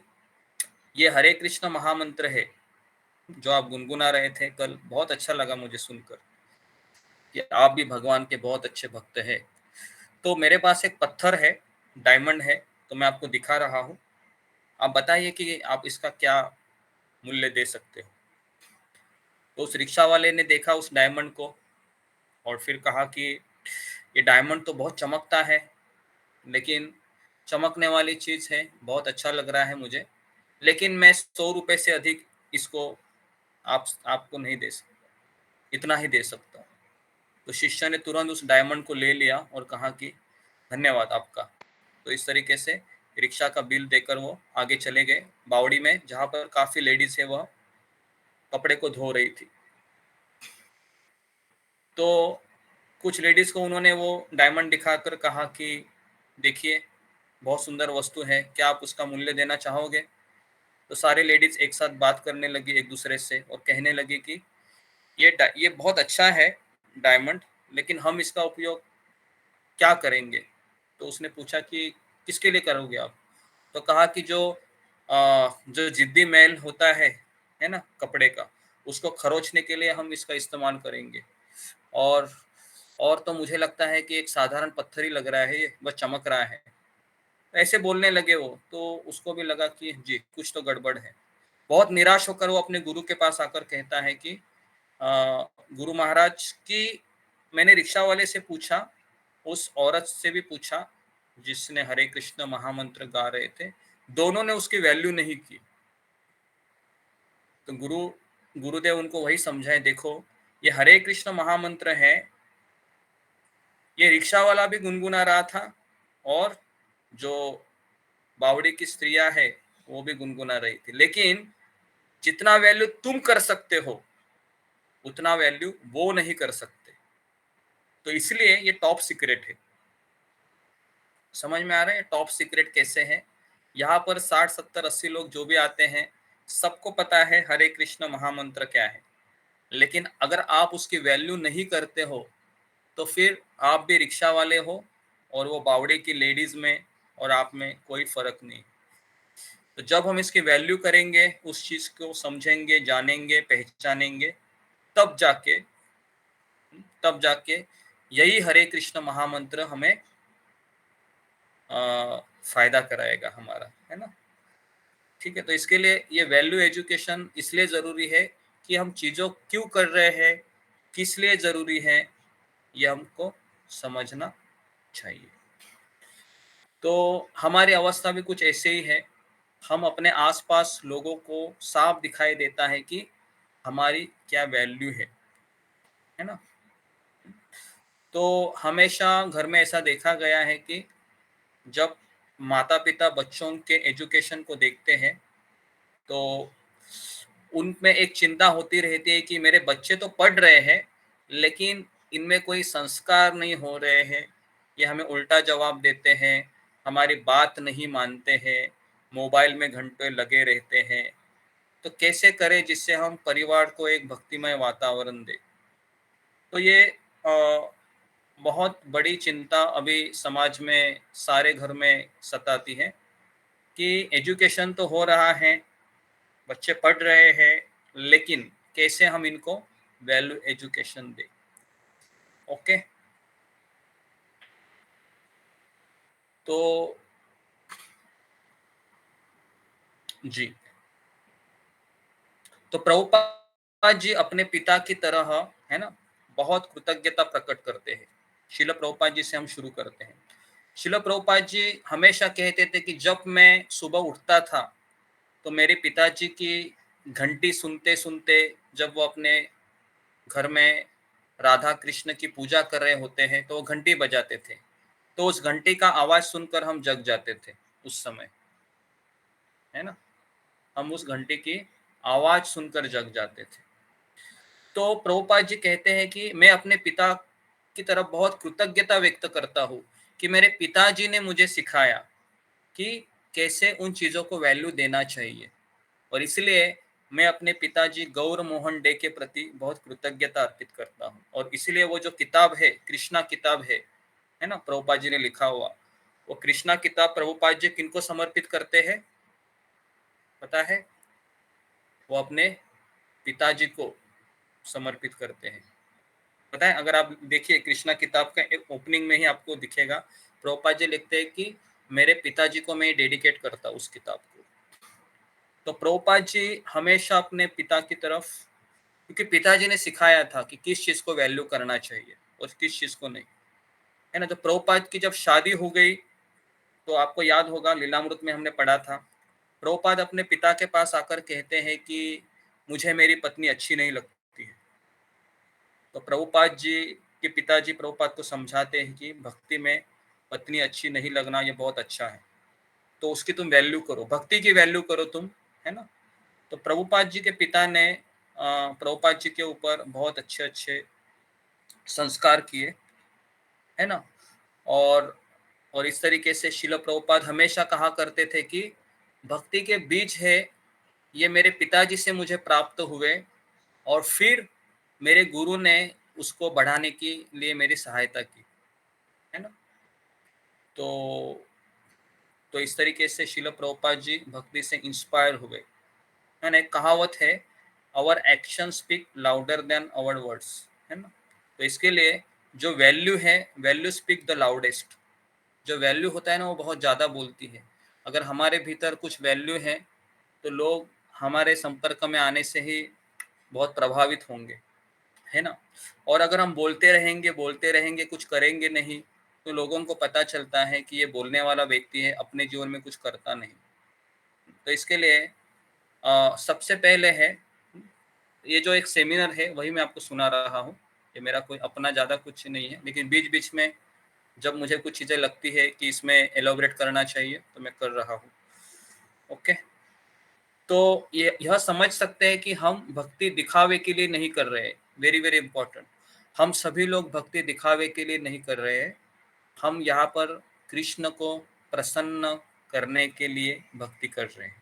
ये हरे कृष्ण महामंत्र है जो आप गुनगुना रहे थे कल, बहुत अच्छा लगा मुझे सुनकर कि आप भी भगवान के बहुत अच्छे भक्त हैं। तो मेरे पास एक पत्थर है, डायमंड है, तो मैं आपको दिखा रहा हूँ, आप बताइए कि आप इसका क्या मूल्य दे सकते हो। तो उस रिक्शा वाले ने देखा उस डायमंड को और फिर कहा कि ये डायमंड तो बहुत चमकता है, लेकिन चमकने वाली चीज है, बहुत अच्छा लग रहा है मुझे, लेकिन मैं 100 रुपए से अधिक इसको आपको नहीं दे सकता, इतना ही दे सकता हूँ। तो शिष्य ने तुरंत उस डायमंड को ले लिया और कहा कि धन्यवाद आपका। तो इस तरीके से रिक्शा का बिल देकर वो आगे चले गए बावड़ी में, जहाँ पर काफी लेडीज है वह कपड़े को धो रही थी। तो कुछ लेडीज को उन्होंने वो डायमंड दिखाकर कहा कि देखिए बहुत सुंदर वस्तु है, क्या आप उसका मूल्य देना चाहोगे। तो सारे लेडीज एक साथ बात करने लगी एक दूसरे से और कहने लगी कि ये बहुत अच्छा है डायमंड, लेकिन हम इसका उपयोग क्या करेंगे। तो उसने पूछा कि किसके लिए करोगे आप। तो कहा कि जो जिद्दी मैल होता है ना कपड़े का, उसको खरोचने के लिए हम इसका इस्तेमाल करेंगे। और तो मुझे लगता है कि एक साधारण पत्थर ही लग रहा है, ये बस चमक रहा है। ऐसे बोलने लगे वो, तो उसको भी लगा कि जी कुछ तो गड़बड़ है। बहुत निराश होकर वो अपने गुरु के पास आकर कहता है कि गुरु महाराज की मैंने रिक्शा वाले से पूछा, उस औरत से भी पूछा जिसने हरे कृष्ण महामंत्र गा रहे थे, दोनों ने उसकी वैल्यू नहीं की। तो गुरुदेव उनको वही समझाए, देखो ये हरे कृष्ण महामंत्र है, ये रिक्शा वाला भी गुनगुना रहा था और जो बावड़ी की स्त्रियां है वो भी गुनगुना रही थी, लेकिन जितना वैल्यू तुम कर सकते हो उतना वैल्यू वो नहीं कर सकते। तो इसलिए ये टॉप सीक्रेट है। समझ में आ रहा है टॉप सीक्रेट कैसे है। यहाँ पर 60, 70, 80 लोग जो भी आते हैं सबको पता है हरे कृष्ण महामंत्र क्या है, लेकिन अगर आप उसकी वैल्यू नहीं करते हो तो फिर आप भी रिक्शा वाले हो और वो बावड़े की लेडीज में और आप में कोई फर्क नहीं। तो जब हम इसकी वैल्यू करेंगे, उस चीज को समझेंगे, जानेंगे, पहचानेंगे, तब जाके यही हरे कृष्ण महामंत्र हमें फायदा कराएगा हमारा, है ना। ठीक है, तो इसके लिए ये वैल्यू एजुकेशन इसलिए जरूरी है कि हम चीजों क्यों कर रहे हैं, किस लिए जरूरी है, ये हमको समझना चाहिए। तो हमारी अवस्था भी कुछ ऐसे ही है, हम अपने आसपास लोगों को साफ दिखाई देता है कि हमारी क्या वैल्यू है ना। तो हमेशा घर में ऐसा देखा गया है कि जब माता पिता बच्चों के एजुकेशन को देखते हैं तो उनमें एक चिंता होती रहती है कि मेरे बच्चे तो पढ़ रहे हैं लेकिन इनमें कोई संस्कार नहीं हो रहे हैं, ये हमें उल्टा जवाब देते हैं, हमारी बात नहीं मानते हैं, मोबाइल में घंटे लगे रहते हैं। तो कैसे करें जिससे हम परिवार को एक भक्तिमय वातावरण दें। तो ये बहुत बड़ी चिंता अभी समाज में सारे घर में सताती है कि एजुकेशन तो हो रहा है, बच्चे पढ़ रहे हैं, लेकिन कैसे हम इनको वैल्यू एजुकेशन दें। ओके, तो जी, तो प्रभुपाद जी अपने पिता की तरह, है ना, बहुत कृतज्ञता प्रकट करते हैं। शिल प्रभुपाद जी से हम शुरू करते हैं। शिल प्रभुपाद जी हमेशा कहते थे कि जब मैं सुबह उठता था तो मेरे पिताजी की घंटी सुनते सुनते जब वो अपने घर में राधा कृष्ण की पूजा कर रहे होते हैं तो वो घंटी बजाते थे, तो उस घंटी का आवाज सुनकर हम जग जाते थे उस समय, है ना। हम उस घंटी की आवाज सुनकर जग जाते थे। तो प्रभुपाद जी कहते हैं कि मैं अपने पिता की तरफ बहुत कृतज्ञता व्यक्त करता हूँ कि मेरे पिताजी ने मुझे सिखाया कि कैसे उन चीजों को वैल्यू देना चाहिए, और इसलिए मैं अपने पिताजी गौर मोहन डे के प्रति बहुत कृतज्ञता अर्पित करता हूँ। और इसलिए वो जो किताब है, कृष्णा किताब है ना, प्रभुपाद जी ने लिखा हुआ, वो कृष्णा किताब प्रभुपाद जी किनको समर्पित करते हैं पता है? वो अपने पिताजी को समर्पित करते हैं, पता है? अगर आप देखिए कृष्णा किताब का एक ओपनिंग में ही आपको दिखेगा, प्रभुपाद जी लिखते हैं कि मेरे पिताजी को मैं डेडिकेट करता हूँ उस किताब को। तो प्रभुपाद जी हमेशा अपने पिता की तरफ, क्योंकि पिताजी ने सिखाया था कि किस चीज को वैल्यू करना चाहिए और किस चीज को नहीं, है ना। तो प्रभुपाद की जब शादी हो गई तो आपको याद होगा लीलामृत में हमने पढ़ा था, प्रभुपाद अपने पिता के पास आकर कहते हैं कि मुझे मेरी पत्नी अच्छी नहीं लगती है। तो प्रभुपाद जी के पिताजी प्रभुपाद को समझाते हैं कि भक्ति में पत्नी अच्छी नहीं लगना ये बहुत अच्छा है, तो उसकी तुम वैल्यू करो, भक्ति की वैल्यू करो तुम, है ना। तो प्रभुपाद जी के पिता ने प्रभुपाद जी के ऊपर बहुत अच्छे अच्छे संस्कार किए, है ना। और इस तरीके से शिल प्रभुपाद हमेशा कहा करते थे कि भक्ति के बीज है ये मेरे पिताजी से मुझे प्राप्त हुए, और फिर मेरे गुरु ने उसको बढ़ाने के लिए मेरी सहायता की, है ना। तो इस तरीके से शिल प्रभुपाद जी भक्ति से इंस्पायर हुए, है ना। एक कहावत है, our action speak louder than our words, है ना। तो इसके लिए जो वैल्यू है, वैल्यू स्पीक द लाउडेस्ट, जो वैल्यू होता है ना वो बहुत ज़्यादा बोलती है। अगर हमारे भीतर कुछ वैल्यू है तो लोग हमारे संपर्क में आने से ही बहुत प्रभावित होंगे, है ना। और अगर हम बोलते रहेंगे कुछ करेंगे नहीं, तो लोगों को पता चलता है कि ये बोलने वाला व्यक्ति है, अपने जीवन में कुछ करता नहीं। तो इसके लिए सबसे पहले है, ये जो एक सेमिनार है वही मैं आपको सुना रहा हूँ, ये मेरा कोई अपना ज़्यादा कुछ नहीं है, लेकिन बीच बीच में जब मुझे कुछ चीज़ें लगती है कि इसमें एलोबरेट करना चाहिए तो मैं कर रहा हूँ। ओके, तो यह समझ सकते हैं कि हम भक्ति दिखावे के लिए नहीं कर रहे हैं, वेरी वेरी इंपॉर्टेंट। हम सभी लोग भक्ति दिखावे के लिए नहीं कर रहे हैं, हम यहाँ पर कृष्ण को प्रसन्न करने के लिए भक्ति कर रहे हैं।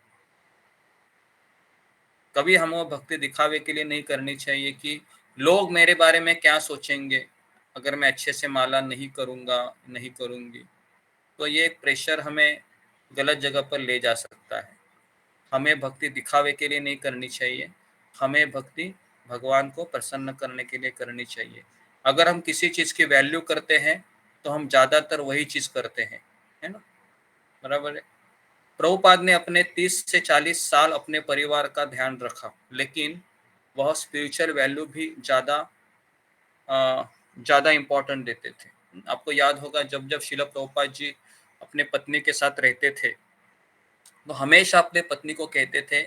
कभी हमें भक्ति दिखावे के लिए नहीं करनी चाहिए कि लोग मेरे बारे में क्या सोचेंगे अगर मैं अच्छे से माला नहीं करूँगा, नहीं करूँगी, तो ये प्रेशर हमें गलत जगह पर ले जा सकता है। हमें भक्ति दिखावे के लिए नहीं करनी चाहिए, हमें भक्ति भगवान को प्रसन्न करने के लिए करनी चाहिए। अगर हम किसी चीज़ की वैल्यू करते हैं तो हम ज़्यादातर वही चीज़ करते हैं, है ना, बराबर है। प्रभुपाद ने अपने 30 से 40 साल अपने परिवार का ध्यान रखा, लेकिन वह स्पिरिचुअल वैल्यू भी ज़्यादा इम्पोर्टेंट देते थे। आपको याद होगा जब जब शिला प्रभुपाद जी अपने पत्नी के साथ रहते थे तो हमेशा अपने पत्नी को कहते थे,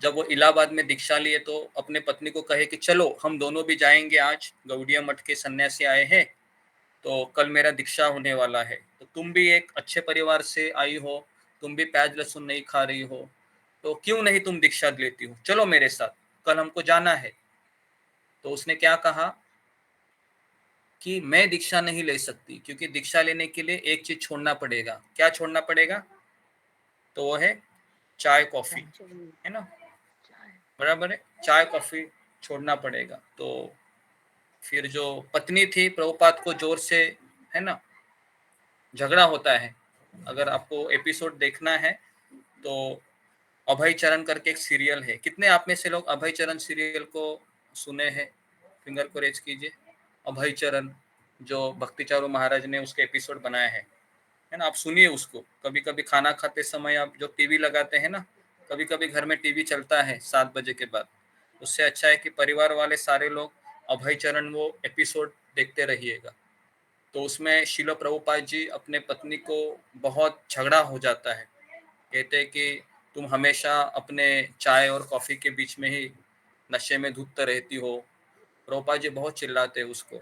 जब वो इलाहाबाद में दीक्षा लिए तो अपने पत्नी को कहे कि चलो हम दोनों भी जाएंगे, आज गौड़िया मठ के सन्यासी आए हैं तो कल मेरा दीक्षा होने वाला है, तो तुम भी एक अच्छे परिवार से आई हो, तुम भी प्याज लहसुन नहीं खा रही हो, तो क्यों नहीं तुम दीक्षा लेती हो, चलो मेरे साथ, कल हमको जाना है। तो उसने क्या कहा कि मैं दीक्षा नहीं ले सकती, क्योंकि दीक्षा लेने के लिए एक चीज छोड़ना पड़ेगा। क्या छोड़ना पड़ेगा? तो वो है चाय कॉफी, है ना, बराबर है, चाय कॉफी छोड़ना पड़ेगा। तो फिर जो पत्नी थी प्रभुपाद को जोर से, है ना, झगड़ा होता है। अगर आपको एपिसोड देखना है तो अभय चरण करके एक सीरियल है, कितने आप में से लोग अभय चरण सीरियल को सुने हैं? फिंगर को रेज कीजिए। अभय चरण जो भक्ति चारू महाराज ने उसके एपिसोड बनाया है ना, आप सुनिए उसको। कभी कभी खाना खाते समय आप जो टीवी लगाते हैं ना, कभी कभी घर में टीवी चलता है 7 बजे के बाद, उससे अच्छा है कि परिवार वाले सारे लोग अभय चरण वो एपिसोड देखते रहिएगा। तो उसमें शिलो प्रभुपाद जी अपने पत्नी को बहुत झगड़ा हो जाता है, कहते हैं कि तुम हमेशा अपने चाय और कॉफ़ी के बीच में ही नशे में धुत रहती हो, प्रभुपाद जी बहुत चिल्लाते हैं उसको,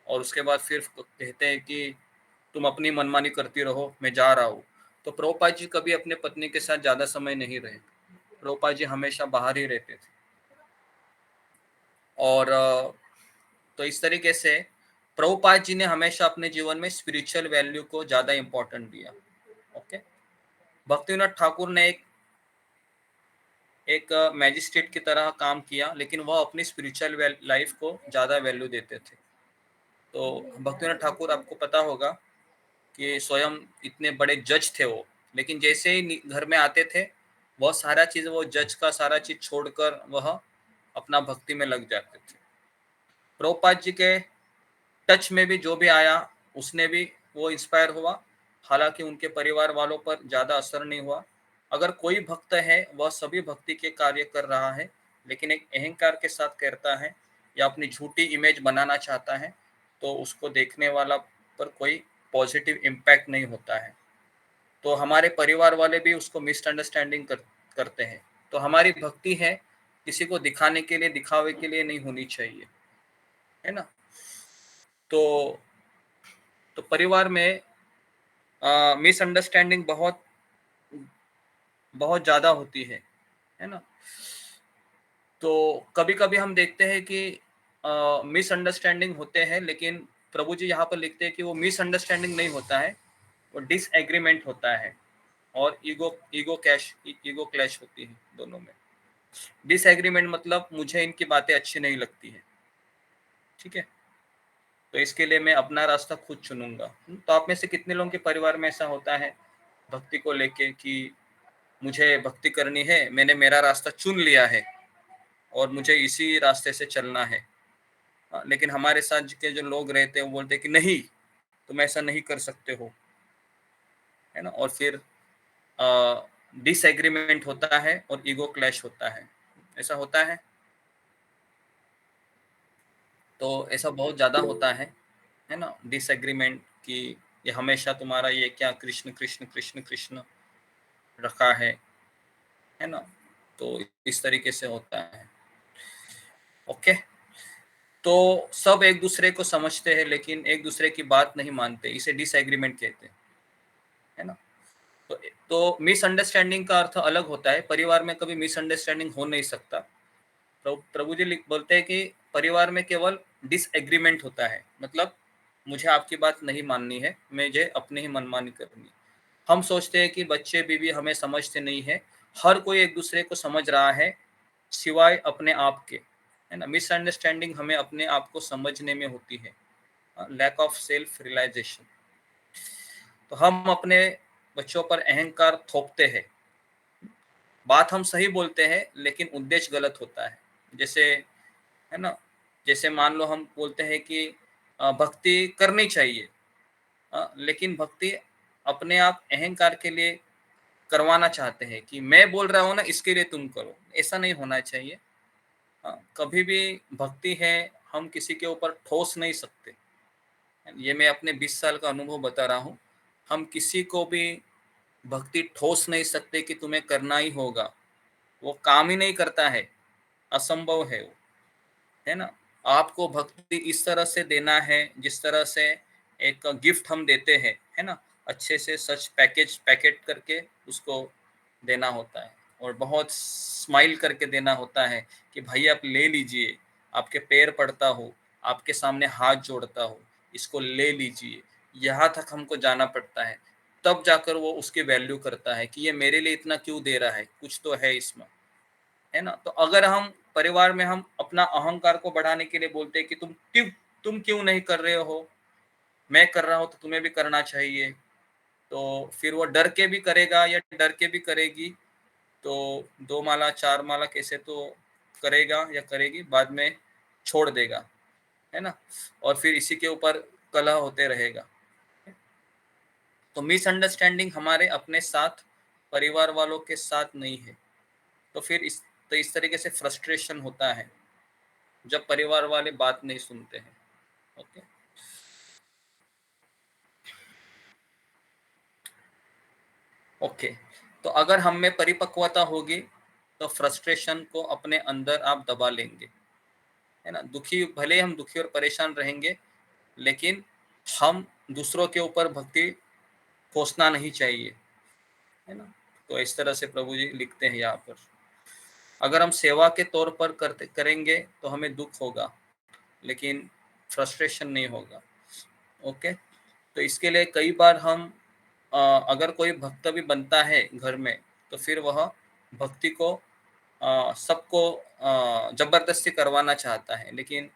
और उसके बाद फिर कहते हैं कि तुम अपनी मनमानी करती रहो, मैं जा रहा हूँ। तो प्रभुपाद जी कभी अपने पत्नी के साथ ज्यादा समय नहीं रहे, प्रभुपाद जी हमेशा बाहर ही रहते थे। और तो इस तरीके से प्रभुपाद जी ने हमेशा अपने जीवन में स्पिरिचुअल वैल्यू को ज्यादा इंपॉर्टेंट दिया। ओके, भक्तिविनोद ठाकुर ने एक मैजिस्ट्रेट की तरह काम किया, लेकिन वह अपनी स्पिरिचुअल लाइफ को ज्यादा वैल्यू देते थे। तो भक्तिविनोद ठाकुर, आपको पता होगा कि स्वयं इतने बड़े जज थे वो, लेकिन जैसे ही घर में आते थे वह सारा चीज, वो जज का सारा चीज छोड़कर वह अपना भक्ति में लग जाते थे। प्रभुपाद जी के टच में भी जो भी आया उसने भी वो इंस्पायर हुआ, हालांकि उनके परिवार वालों पर ज्यादा असर नहीं हुआ। अगर कोई भक्त है वह सभी भक्ति के कार्य कर रहा है, लेकिन एक अहंकार के साथ करता है या अपनी झूठी इमेज बनाना चाहता है, तो उसको देखने वाला पर कोई पॉजिटिव इम्पैक्ट नहीं होता है। तो हमारे परिवार वाले भी उसको मिसअंडरस्टैंडिंग करते हैं। तो हमारी भक्ति है किसी को दिखाने के लिए, दिखावे के लिए नहीं होनी चाहिए, है ना। तो परिवार में मिसअंडरस्टैंडिंग बहुत बहुत ज्यादा होती है ना। तो कभी कभी हम देखते हैं कि मिसअंडरस्टैंडिंग होते हैं, लेकिन प्रभु जी यहाँ पर लिखते हैं कि वो मिसअंडरस्टैंडिंग नहीं होता है, वो डिसएग्रीमेंट होता है, और ईगो क्लैश होती है दोनों में। डिसएग्रीमेंट मतलब मुझे इनकी बातें अच्छी नहीं लगती है, ठीक है, तो इसके लिए मैं अपना रास्ता खुद चुनूंगा। तो आप में से कितने लोगों के परिवार में ऐसा होता है भक्ति को लेके कि मुझे भक्ति करनी है, मैंने मेरा रास्ता चुन लिया है और मुझे इसी रास्ते से चलना है, लेकिन हमारे साथ के जो लोग रहते हैं वो बोलते हैं कि नहीं, तुम ऐसा नहीं कर सकते हो, है ना। और फिर डिसएग्रीमेंट होता है और ईगो क्लैश होता है, ऐसा होता है। तो ऐसा बहुत ज्यादा होता है ना, डिसएग्रीमेंट कि ये हमेशा तुम्हारा ये क्या कृष्ण कृष्ण कृष्ण कृष्ण रखा है ना। तो इस तरीके से होता है। ओके, तो सब एक दूसरे को समझते हैं लेकिन एक दूसरे की बात नहीं मानते, इसे डिसएग्रीमेंट कहते हैं, है ना। तो मिसअंडरस्टैंडिंग का अर्थ अलग होता है। परिवार में कभी मिसअंडरस्टैंडिंग हो नहीं सकता। प्रभु जी बोलते हैं कि परिवार में केवल डिसएग्रीमेंट होता है, मतलब मुझे आपकी बात नहीं माननी है, मुझे अपनी ही मनमानी करनी है। हम सोचते हैं कि बच्चे बीवी हमें समझते नहीं है, हर कोई एक दूसरे को समझ रहा है सिवाय अपने आप के, है ना। मिसअंडरस्टैंडिंग हमें अपने आप को समझने में होती है, लैक ऑफ सेल्फ रियलाइजेशन। तो हम अपने बच्चों पर अहंकार थोपते हैं, बात हम सही बोलते हैं लेकिन उद्देश्य गलत होता है। जैसे, है ना, जैसे मान लो हम बोलते हैं कि भक्ति करनी चाहिए, लेकिन भक्ति अपने आप अहंकार के लिए करवाना चाहते हैं कि मैं बोल रहा हूँ ना इसके लिए तुम करो, ऐसा नहीं होना चाहिए। कभी भी भक्ति है, हम किसी के ऊपर ठोस नहीं सकते। ये मैं अपने 20 साल का अनुभव बता रहा हूँ। हम किसी को भी भक्ति ठोस नहीं सकते कि तुम्हें करना ही होगा, वो काम ही नहीं करता है, असंभव है वो, है ना। आपको भक्ति इस तरह से देना है जिस तरह से एक गिफ्ट हम देते हैं, है ना, अच्छे से सच पैकेट करके उसको देना होता है, और बहुत स्माइल करके देना होता है कि भाई आप ले लीजिए, आपके पैर पड़ता हो, आपके सामने हाथ जोड़ता हो, इसको ले लीजिए। यहाँ तक हमको जाना पड़ता है, तब जाकर वो उसकी वैल्यू करता है कि ये मेरे लिए इतना क्यों दे रहा है, कुछ तो है इसमें, है ना। तो अगर हम परिवार में हम अपना अहंकार को बढ़ाने के लिए बोलते हैं कि तुम क्यों नहीं कर रहे हो, मैं कर रहा हूँ तो तुम्हें भी करना चाहिए, तो फिर वो डर के भी करेगा या डर के भी करेगी, तो 2 माला 4 माला कैसे तो करेगा या करेगी, बाद में छोड़ देगा, है ना, और फिर इसी के ऊपर कलह होते रहेगा। तो मिसअंडरस्टैंडिंग हमारे अपने साथ, परिवार वालों के साथ नहीं है। तो फिर इस तरीके से फ्रस्ट्रेशन होता है जब परिवार वाले बात नहीं सुनते हैं। ओके, ओके, तो अगर हम में परिपक्वता होगी तो फ्रस्ट्रेशन को अपने अंदर आप दबा लेंगे, है ना। दुखी, भले हम दुखी और परेशान रहेंगे, लेकिन हम दूसरों के ऊपर भक्ति पोसना नहीं चाहिए, है ना। तो इस तरह से प्रभु जी लिखते हैं यहाँ पर, अगर हम सेवा के तौर पर करेंगे तो हमें दुख होगा, लेकिन फ्रस्ट्रेशन नहीं होगा। ओके, तो इसके लिए कई बार हम अगर कोई भक्त भी बनता है घर में, तो फिर वह भक्ति को सबको जबरदस्ती करवाना चाहता है, लेकिन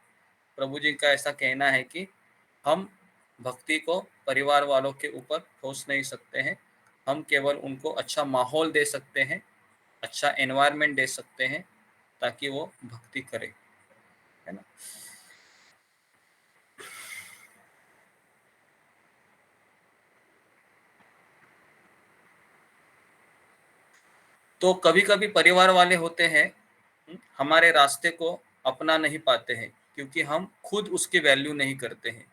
प्रभु जी का ऐसा कहना है कि हम भक्ति को परिवार वालों के ऊपर ठोस नहीं सकते हैं, हम केवल उनको अच्छा माहौल दे सकते हैं, अच्छा एनवायरनमेंट दे सकते हैं, ताकि वो भक्ति करे, है ना। तो कभी कभी परिवार वाले होते हैं, हमारे रास्ते को अपना नहीं पाते हैं, क्योंकि हम खुद उसकी वैल्यू नहीं करते हैं।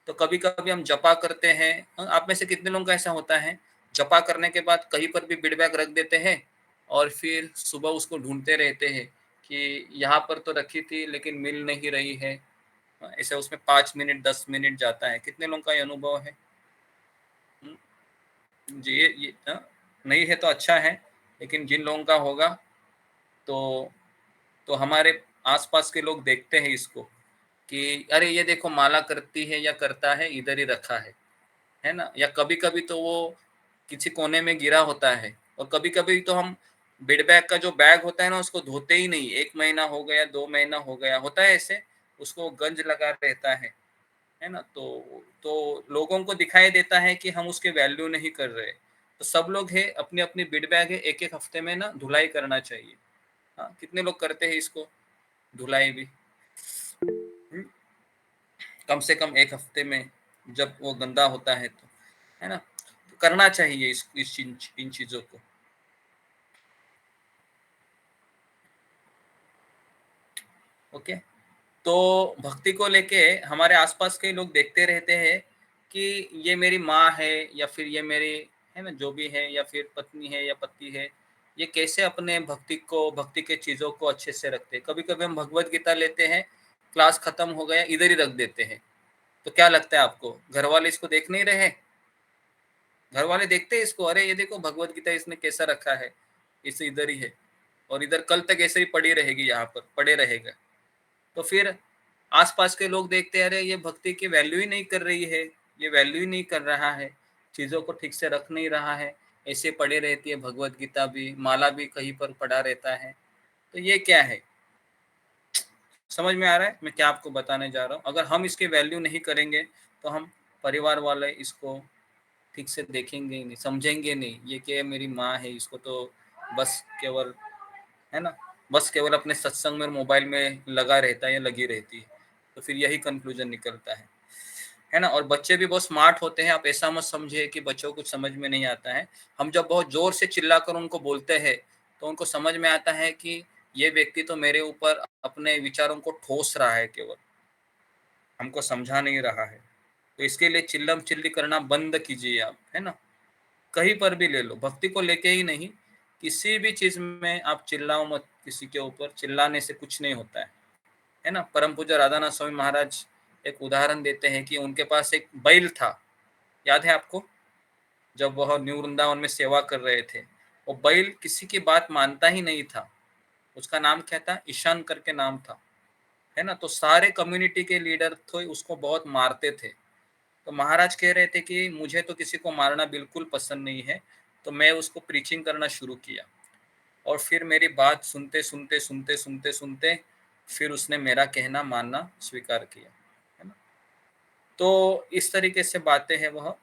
तो कभी कभी हम जपा करते हैं, आप में से कितने लोगों का ऐसा होता है, जपा करने के बाद कहीं पर भी बिड बैग रख देते हैं और फिर सुबह उसको ढूंढते रहते हैं कि यहाँ पर तो रखी थी लेकिन मिल नहीं रही है। ऐसे उसमें 5 मिनट 10 मिनट जाता है। कितने लोगों का ये अनुभव है? जी, ये नहीं है तो अच्छा है, लेकिन जिन लोगों का होगा तो हमारे आसपास के लोग देखते हैं इसको कि अरे ये देखो माला करती है या करता है, इधर ही रखा है ना। या कभी कभी तो वो किसी कोने में गिरा होता है, और कभी कभी तो हम बिड बैग का जो बैग होता है ना, उसको धोते ही नहीं, 1 महीना हो गया 2 महीना हो गया, होता है ऐसे, उसको गंज लगा रहता है ना। तो लोगों को दिखाई देता है कि हम उसके वैल्यू नहीं कर रहे। तो सब लोग है, अपनी अपनी बिड बैग है, एक एक हफ्ते में ना धुलाई करना चाहिए। हाँ, कितने लोग करते हैं इसको, धुलाई भी? कम से कम 1 हफ्ते में, जब वो गंदा होता है तो, है ना। तो करना चाहिए इन चीजों को। ओके, तो भक्ति को लेके हमारे आसपास के लोग देखते रहते हैं कि ये मेरी माँ है, या फिर ये मेरी, है ना, जो भी है, या फिर पत्नी है या पति है, ये कैसे अपने भक्ति के चीजों को अच्छे से रखते हैं। कभी कभी हम भगवत गीता लेते हैं, क्लास खत्म हो गया, इधर ही रख देते हैं। तो क्या लगता है आपको, घर वाले इसको देख नहीं रहे? घर वाले देखते हैं इसको, अरे ये देखो भगवत गीता इसने कैसा रखा है, इसे इधर ही है, और इधर कल तक ऐसे ही पड़ी रहेगी, यहाँ पर पड़े रहेगा। तो फिर आसपास के लोग देखते हैं, अरे ये भक्ति की वैल्यू ही नहीं कर रही है, ये वैल्यू ही नहीं कर रहा है, चीजों को ठीक से रख नहीं रहा है, ऐसे पड़े रहती है भगवत गीता भी, माला भी कहीं पर पड़ा रहता है। तो ये क्या है? समझ में आ रहा है मैं क्या आपको बताने जा रहा हूँ? अगर हम इसकी वैल्यू नहीं करेंगे तो हम परिवार वाले इसको ठीक से देखेंगे ही नहीं, समझेंगे नहीं। ये क्या, मेरी माँ है, इसको तो बस केवल, है ना, बस केवल अपने सत्संग में मोबाइल में लगा रहता है या लगी रहती है। तो फिर यही कंक्लूजन निकलता है ना। और बच्चे भी बहुत स्मार्ट होते हैं, आप ऐसा मत समझिए कि बच्चों को कुछ समझ में नहीं आता है। हम जब बहुत जोर से चिल्लाकर उनको बोलते हैं तो उनको समझ में आता है कि ये व्यक्ति तो मेरे ऊपर अपने विचारों को ठोस रहा है, केवल हमको समझा नहीं रहा है। तो इसके लिए चिल्लम चिल्ली करना बंद कीजिए आप, है ना। कहीं पर भी ले लो, भक्ति को लेके ही नहीं, किसी भी चीज में आप चिल्लाओ मत किसी के ऊपर। चिल्लाने से कुछ नहीं होता है ना। परम पूज्य राधानाथ स्वामी महाराज एक उदाहरण देते हैं कि उनके पास एक बैल था, याद है आपको, जब वह न्यू वृंदावन में सेवा कर रहे थे। वो बैल किसी की बात मानता ही नहीं था। उसका नाम क्या था? ईशान करके नाम था, है ना। तो सारे कम्युनिटी के लीडर थे, उसको बहुत मारते थे। तो महाराज कह रहे थे कि मुझे तो किसी को मारना बिल्कुल पसंद नहीं है। तो मैं उसको प्रीचिंग करना शुरू किया, और फिर मेरी बात सुनते सुनते सुनते सुनते सुनते फिर उसने मेरा कहना मानना स्वीकार किया, है ना। तो इस तरीके से बातें हैं वह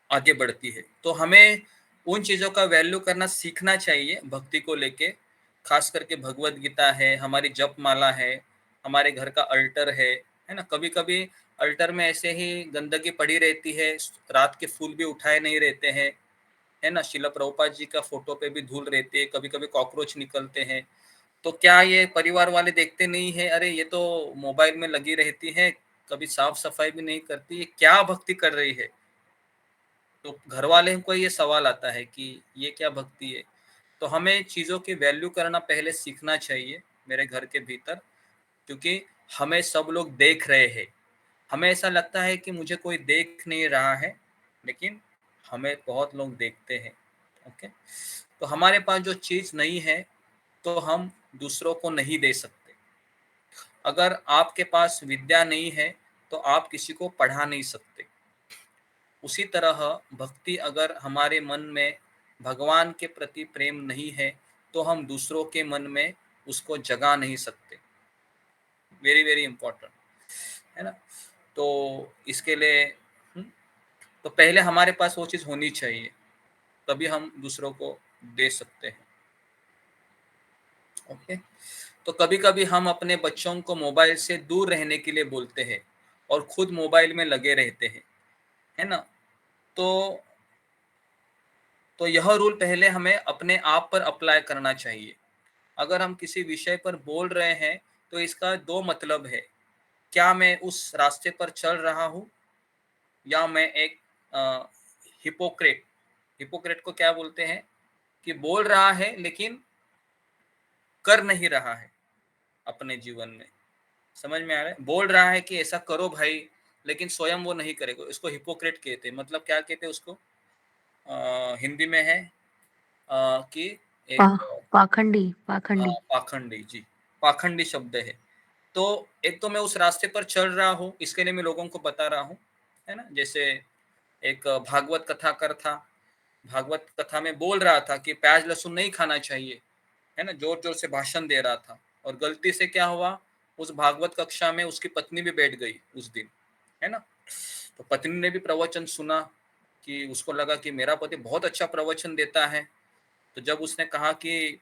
आगे बढ़ती है। तो हमें उन चीज़ों का वैल्यू करना सीखना चाहिए भक्ति को लेके। खास करके भगवत गीता है, हमारी जप माला है, हमारे घर का अल्टर है ना। कभी कभी अल्टर में ऐसे ही गंदगी पड़ी रहती है, रात के फूल भी उठाए नहीं रहते हैं, है ना। शिला प्रभुपाद जी का फोटो पे भी धूल रहती है, कभी कभी कॉकरोच निकलते हैं। तो क्या ये परिवार वाले देखते नहीं है, अरे ये तो मोबाइल में लगी रहती है, कभी साफ सफाई भी नहीं करती, ये क्या भक्ति कर रही है? तो घर वाले को ये सवाल आता है कि ये क्या भक्ति है। तो हमें चीज़ों की वैल्यू करना पहले सीखना चाहिए मेरे घर के भीतर, क्योंकि हमें सब लोग देख रहे हैं। हमें ऐसा लगता है कि मुझे कोई देख नहीं रहा है, लेकिन हमें बहुत लोग देखते हैं। ओके, तो हमारे पास जो चीज नहीं है तो हम दूसरों को नहीं दे सकते। अगर आपके पास विद्या नहीं है तो आप किसी को पढ़ा नहीं सकते। उसी तरह भक्ति अगर हमारे मन में भगवान के प्रति प्रेम नहीं है तो हम दूसरों के मन में उसको जगा नहीं सकते। वेरी वेरी इंपॉर्टेंट है ना। तो इसके लिए तो पहले हमारे पास वो चीज होनी चाहिए, तभी हम दूसरों को दे सकते हैं। ओके, तो कभी कभी हम अपने बच्चों को मोबाइल से दूर रहने के लिए बोलते हैं और खुद मोबाइल में लगे रहते हैं, है ना। तो यह रूल पहले हमें अपने आप पर अप्लाई करना चाहिए। अगर हम किसी विषय पर बोल रहे हैं तो इसका दो मतलब है, क्या मैं उस रास्ते पर चल रहा हूँ या मैं एक हिपोक्रेट को क्या बोलते हैं कि बोल रहा है लेकिन कर नहीं रहा है अपने जीवन में। समझ में आ रहा है? बोल रहा है कि ऐसा करो भाई, लेकिन स्वयं वो नहीं करेगा। इसको हिपोक्रेट कहते हैं। मतलब क्या कहते हैं उसको? हिंदी में है कि एक पाखंडी पाखंडी पाखंडी। जी, पाखंडी शब्द है। तो एक तो मैं उस रास्ते पर चल रहा हूँ, इसके लिए मैं लोगों को बता रहा हूँ, है ना। जैसे एक भागवत कथाकार था, भागवत कथा में बोल रहा था कि प्याज लहसुन नहीं खाना चाहिए, है ना, जोर जोर से भाषण दे रहा था। और गलती से क्या हुआ, उस भागवत कक्षा में उसकी पत्नी भी बैठ गई उस दिन, है ना। तो पत्नी ने भी प्रवचन सुना कि उसको लगा कि मेरा पति बहुत अच्छा प्रवचन देता है। तो जब उसने कहा कि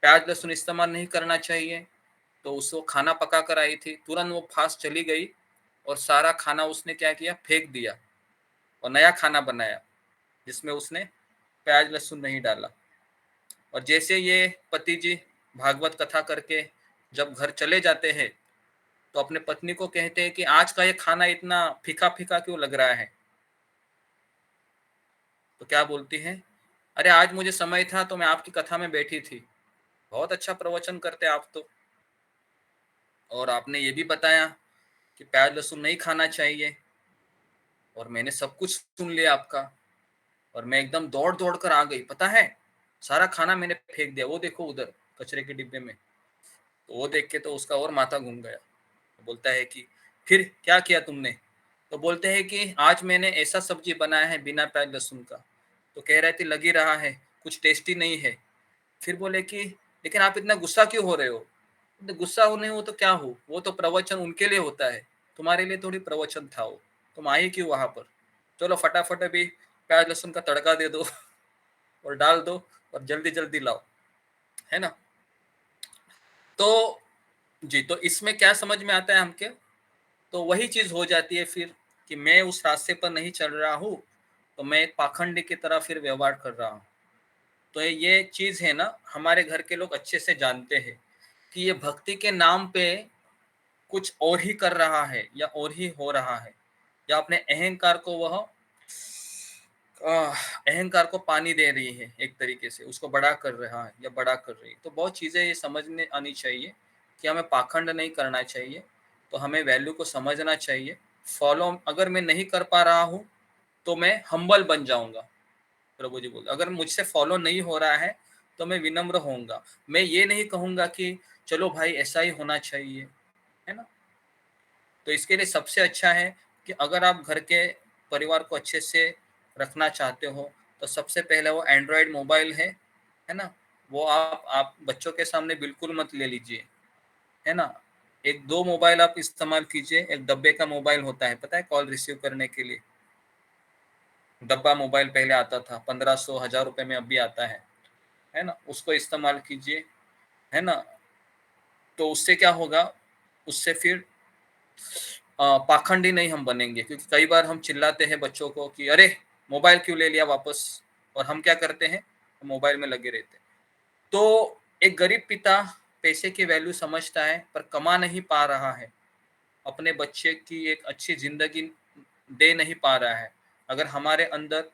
प्याज लहसुन इस्तेमाल नहीं करना चाहिए, तो उसको खाना पका कर आई थी, तुरंत वो फास्ट चली गई और सारा खाना उसने क्या किया, फेंक दिया और नया खाना बनाया जिसमें उसने प्याज लहसुन नहीं डाला। और जैसे ये पति जी भागवत कथा करके जब घर चले जाते हैं तो अपने पत्नी को कहते हैं कि आज का ये खाना इतना फीका फीका क्यों लग रहा है। तो क्या बोलती है, अरे आज मुझे समय था तो मैं आपकी कथा में बैठी थी, बहुत अच्छा प्रवचन करते आप तो, और आपने ये भी बताया कि प्याज लहसुन नहीं खाना चाहिए, और मैंने सब कुछ सुन लिया आपका, और मैं एकदम दौड़ दौड़ कर आ गई, पता है सारा खाना मैंने फेंक दिया, वो देखो उधर कचरे के डिब्बे में। तो वो देख के तो उसका और माथा घूम गया। तो बोलता है कि फिर क्या किया तुमने? तो बोलते हैं कि आज मैंने ऐसा सब्जी बनाया है बिना प्याज लहसुन का। तो कह रहे थे लगी रहा है कुछ टेस्टी नहीं है। फिर बोले कि लेकिन आप इतना गुस्सा क्यों हो रहे हो? तो गुस्सा होने हो तो क्या हो, वो तो प्रवचन उनके लिए होता है, तुम्हारे लिए थोड़ी प्रवचन था वो, तुम आई क्यों वहां पर? चलो फटाफट अभी प्याज लहसुन का तड़का दे दो और डाल दो और जल्दी जल्दी लाओ, है ना। तो जी, तो इसमें क्या समझ में आता है हमके? तो वही चीज हो जाती है फिर कि मैं उस रास्ते पर नहीं चल रहा हूँ तो मैं एक पाखंडी की तरह फिर व्यवहार कर रहा हूँ। तो ये चीज है ना, हमारे घर के लोग अच्छे से जानते हैं कि ये भक्ति के नाम पे कुछ और ही कर रहा है या और ही हो रहा है, या अपने अहंकार को वह अहंकार को पानी दे रही है, एक तरीके से उसको बड़ा कर रहा है या बड़ा कर रही है। तो बहुत चीजें ये समझने आनी चाहिए कि हमें पाखंड नहीं करना चाहिए, तो हमें वैल्यू को समझना चाहिए। फॉलो अगर मैं नहीं कर पा रहा हूँ तो मैं हम्बल बन जाऊंगा। प्रभु जी बोलते अगर मुझसे फॉलो नहीं हो रहा है तो मैं विनम्र होऊंगा। मैं ये नहीं कहूंगा कि चलो भाई ऐसा ही होना चाहिए, है ना। तो इसके लिए सबसे अच्छा है कि अगर आप घर के परिवार को अच्छे से रखना चाहते हो तो सबसे पहले वो एंड्रॉयड मोबाइल है ना, वो आप बच्चों के सामने बिल्कुल मत ले लीजिए, है ना। एक दो मोबाइल आप इस्तेमाल कीजिए। एक डब्बे का मोबाइल होता है, पता है, कॉल रिसीव करने के लिए डब्बा मोबाइल पहले आता था, 1500 1000 रुपए में अभी आता है ना, उसको इस्तेमाल कीजिए, है ना। तो उससे क्या होगा, उससे फिर पाखंडी नहीं हम बनेंगे। क्योंकि कई बार हम चिल्लाते हैं बच्चों को कि अरे मोबाइल क्यों ले लिया वापस, और हम क्या करते हैं, मोबाइल में लगे रहते हैं। तो एक गरीब पिता पैसे की वैल्यू समझता है पर कमा नहीं पा रहा है, अपने बच्चे की एक अच्छी जिंदगी दे नहीं पा रहा है। अगर हमारे अंदर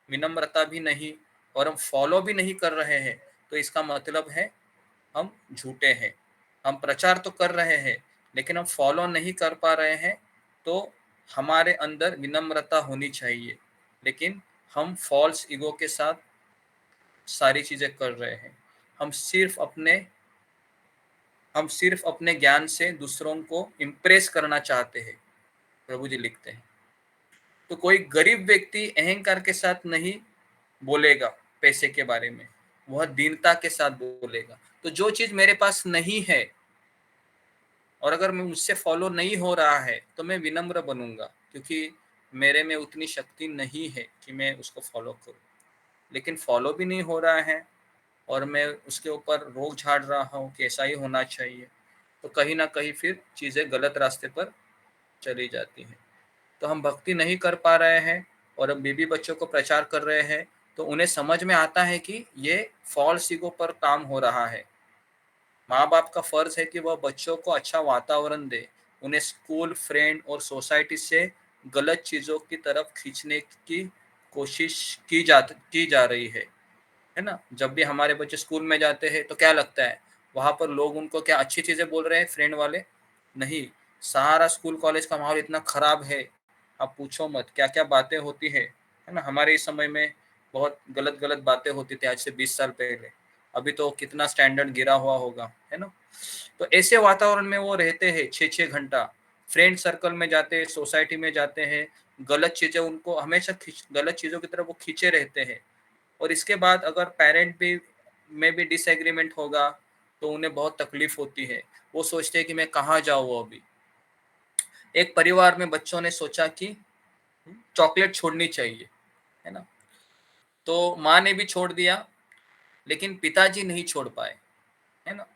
विनम्रता भी नहीं और हम फॉलो भी नहीं कर रहे हैं तो इसका मतलब है हम झूठे हैं। हम प्रचार तो कर रहे हैं लेकिन हम फॉलो नहीं कर पा रहे हैं, तो हमारे अंदर विनम्रता होनी चाहिए, लेकिन हम फॉल्स ईगो के साथ सारी चीजें कर रहे हैं। हम सिर्फ अपने ज्ञान से दूसरों को इम्प्रेस करना चाहते हैं, प्रभु जी लिखते हैं। तो कोई गरीब व्यक्ति अहंकार के साथ नहीं बोलेगा पैसे के बारे में, वह दीनता के साथ बोलेगा। तो जो चीज मेरे पास नहीं है और अगर मैं मुझसे फॉलो नहीं हो रहा है, तो मैं विनम्र बनूंगा, क्योंकि मेरे में उतनी शक्ति नहीं है कि मैं उसको फॉलो करूं। लेकिन फॉलो भी नहीं हो रहा है और मैं उसके ऊपर रोक झाड़ रहा हूँ कि ऐसा ही होना चाहिए, तो कहीं ना कहीं फिर चीजें गलत रास्ते पर चली जाती हैं। तो हम भक्ति नहीं कर पा रहे हैं और हम बीबी बच्चों को प्रचार कर रहे हैं, तो उन्हें समझ में आता है कि ये फॉल्स ईगो पर काम हो रहा है। माँ बाप का फर्ज है कि वह बच्चों को अच्छा वातावरण दे, उन्हें स्कूल, फ्रेंड और सोसाइटी से गलत चीजों की तरफ खींचने की कोशिश की जा रही है ना। जब भी हमारे बच्चे स्कूल में जाते हैं तो क्या लगता है, वहां पर लोग उनको क्या अच्छी चीजें बोल रहे हैं, फ्रेंड वाले? नहीं, सारा स्कूल कॉलेज का माहौल इतना खराब है, आप पूछो मत क्या क्या बातें होती है ना। हमारे इस समय में बहुत गलत गलत बातें होती थी, आज से 20 साल पहले। अभी तो कितना स्टैंडर्ड गिरा हुआ होगा, है ना। तो ऐसे वातावरण में वो रहते हैं 6-6 घंटा, फ्रेंड सर्कल में जाते हैं, सोसाइटी में जाते हैं, गलत चीजें उनको हमेशा गलत चीजों की तरफ वो खींचे रहते हैं। और इसके बाद अगर पेरेंट भी में भी डिसएग्रीमेंट होगा तो उन्हें बहुत तकलीफ होती है। वो सोचते हैं कि मैं कहाँ जाऊँ अभी। एक परिवार में बच्चों ने सोचा कि चॉकलेट छोड़नी चाहिए, है ना। तो माँ ने भी छोड़ दिया, लेकिन पिताजी नहीं छोड़ पाए, है ना।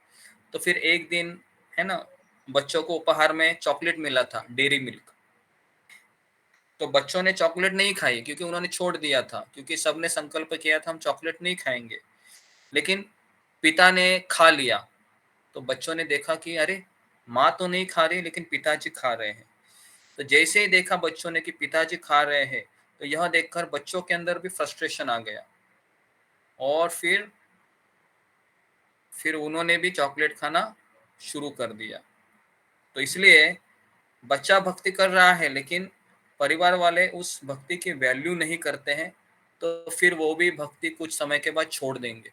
तो फिर एक दिन, है ना, बच्चों को उपहार में चॉकलेट मिला था, डेयरी मिल्क। तो बच्चों ने चॉकलेट नहीं खाई क्योंकि उन्होंने छोड़ दिया था, क्योंकि सबने संकल्प किया था हम चॉकलेट नहीं खाएंगे। लेकिन पिता ने खा लिया। तो बच्चों ने देखा कि अरे, माँ तो नहीं खा रही लेकिन पिताजी खा रहे हैं। तो जैसे ही देखा बच्चों ने कि पिताजी खा रहे हैं, तो यह देखकर बच्चों के अंदर भी फ्रस्ट्रेशन आ गया और फिर उन्होंने भी चॉकलेट खाना शुरू कर दिया। तो इसलिए बच्चा भक्ति कर रहा है, लेकिन परिवार वाले उस भक्ति की वैल्यू नहीं करते हैं, तो फिर वो भी भक्ति कुछ समय के बाद छोड़ देंगे।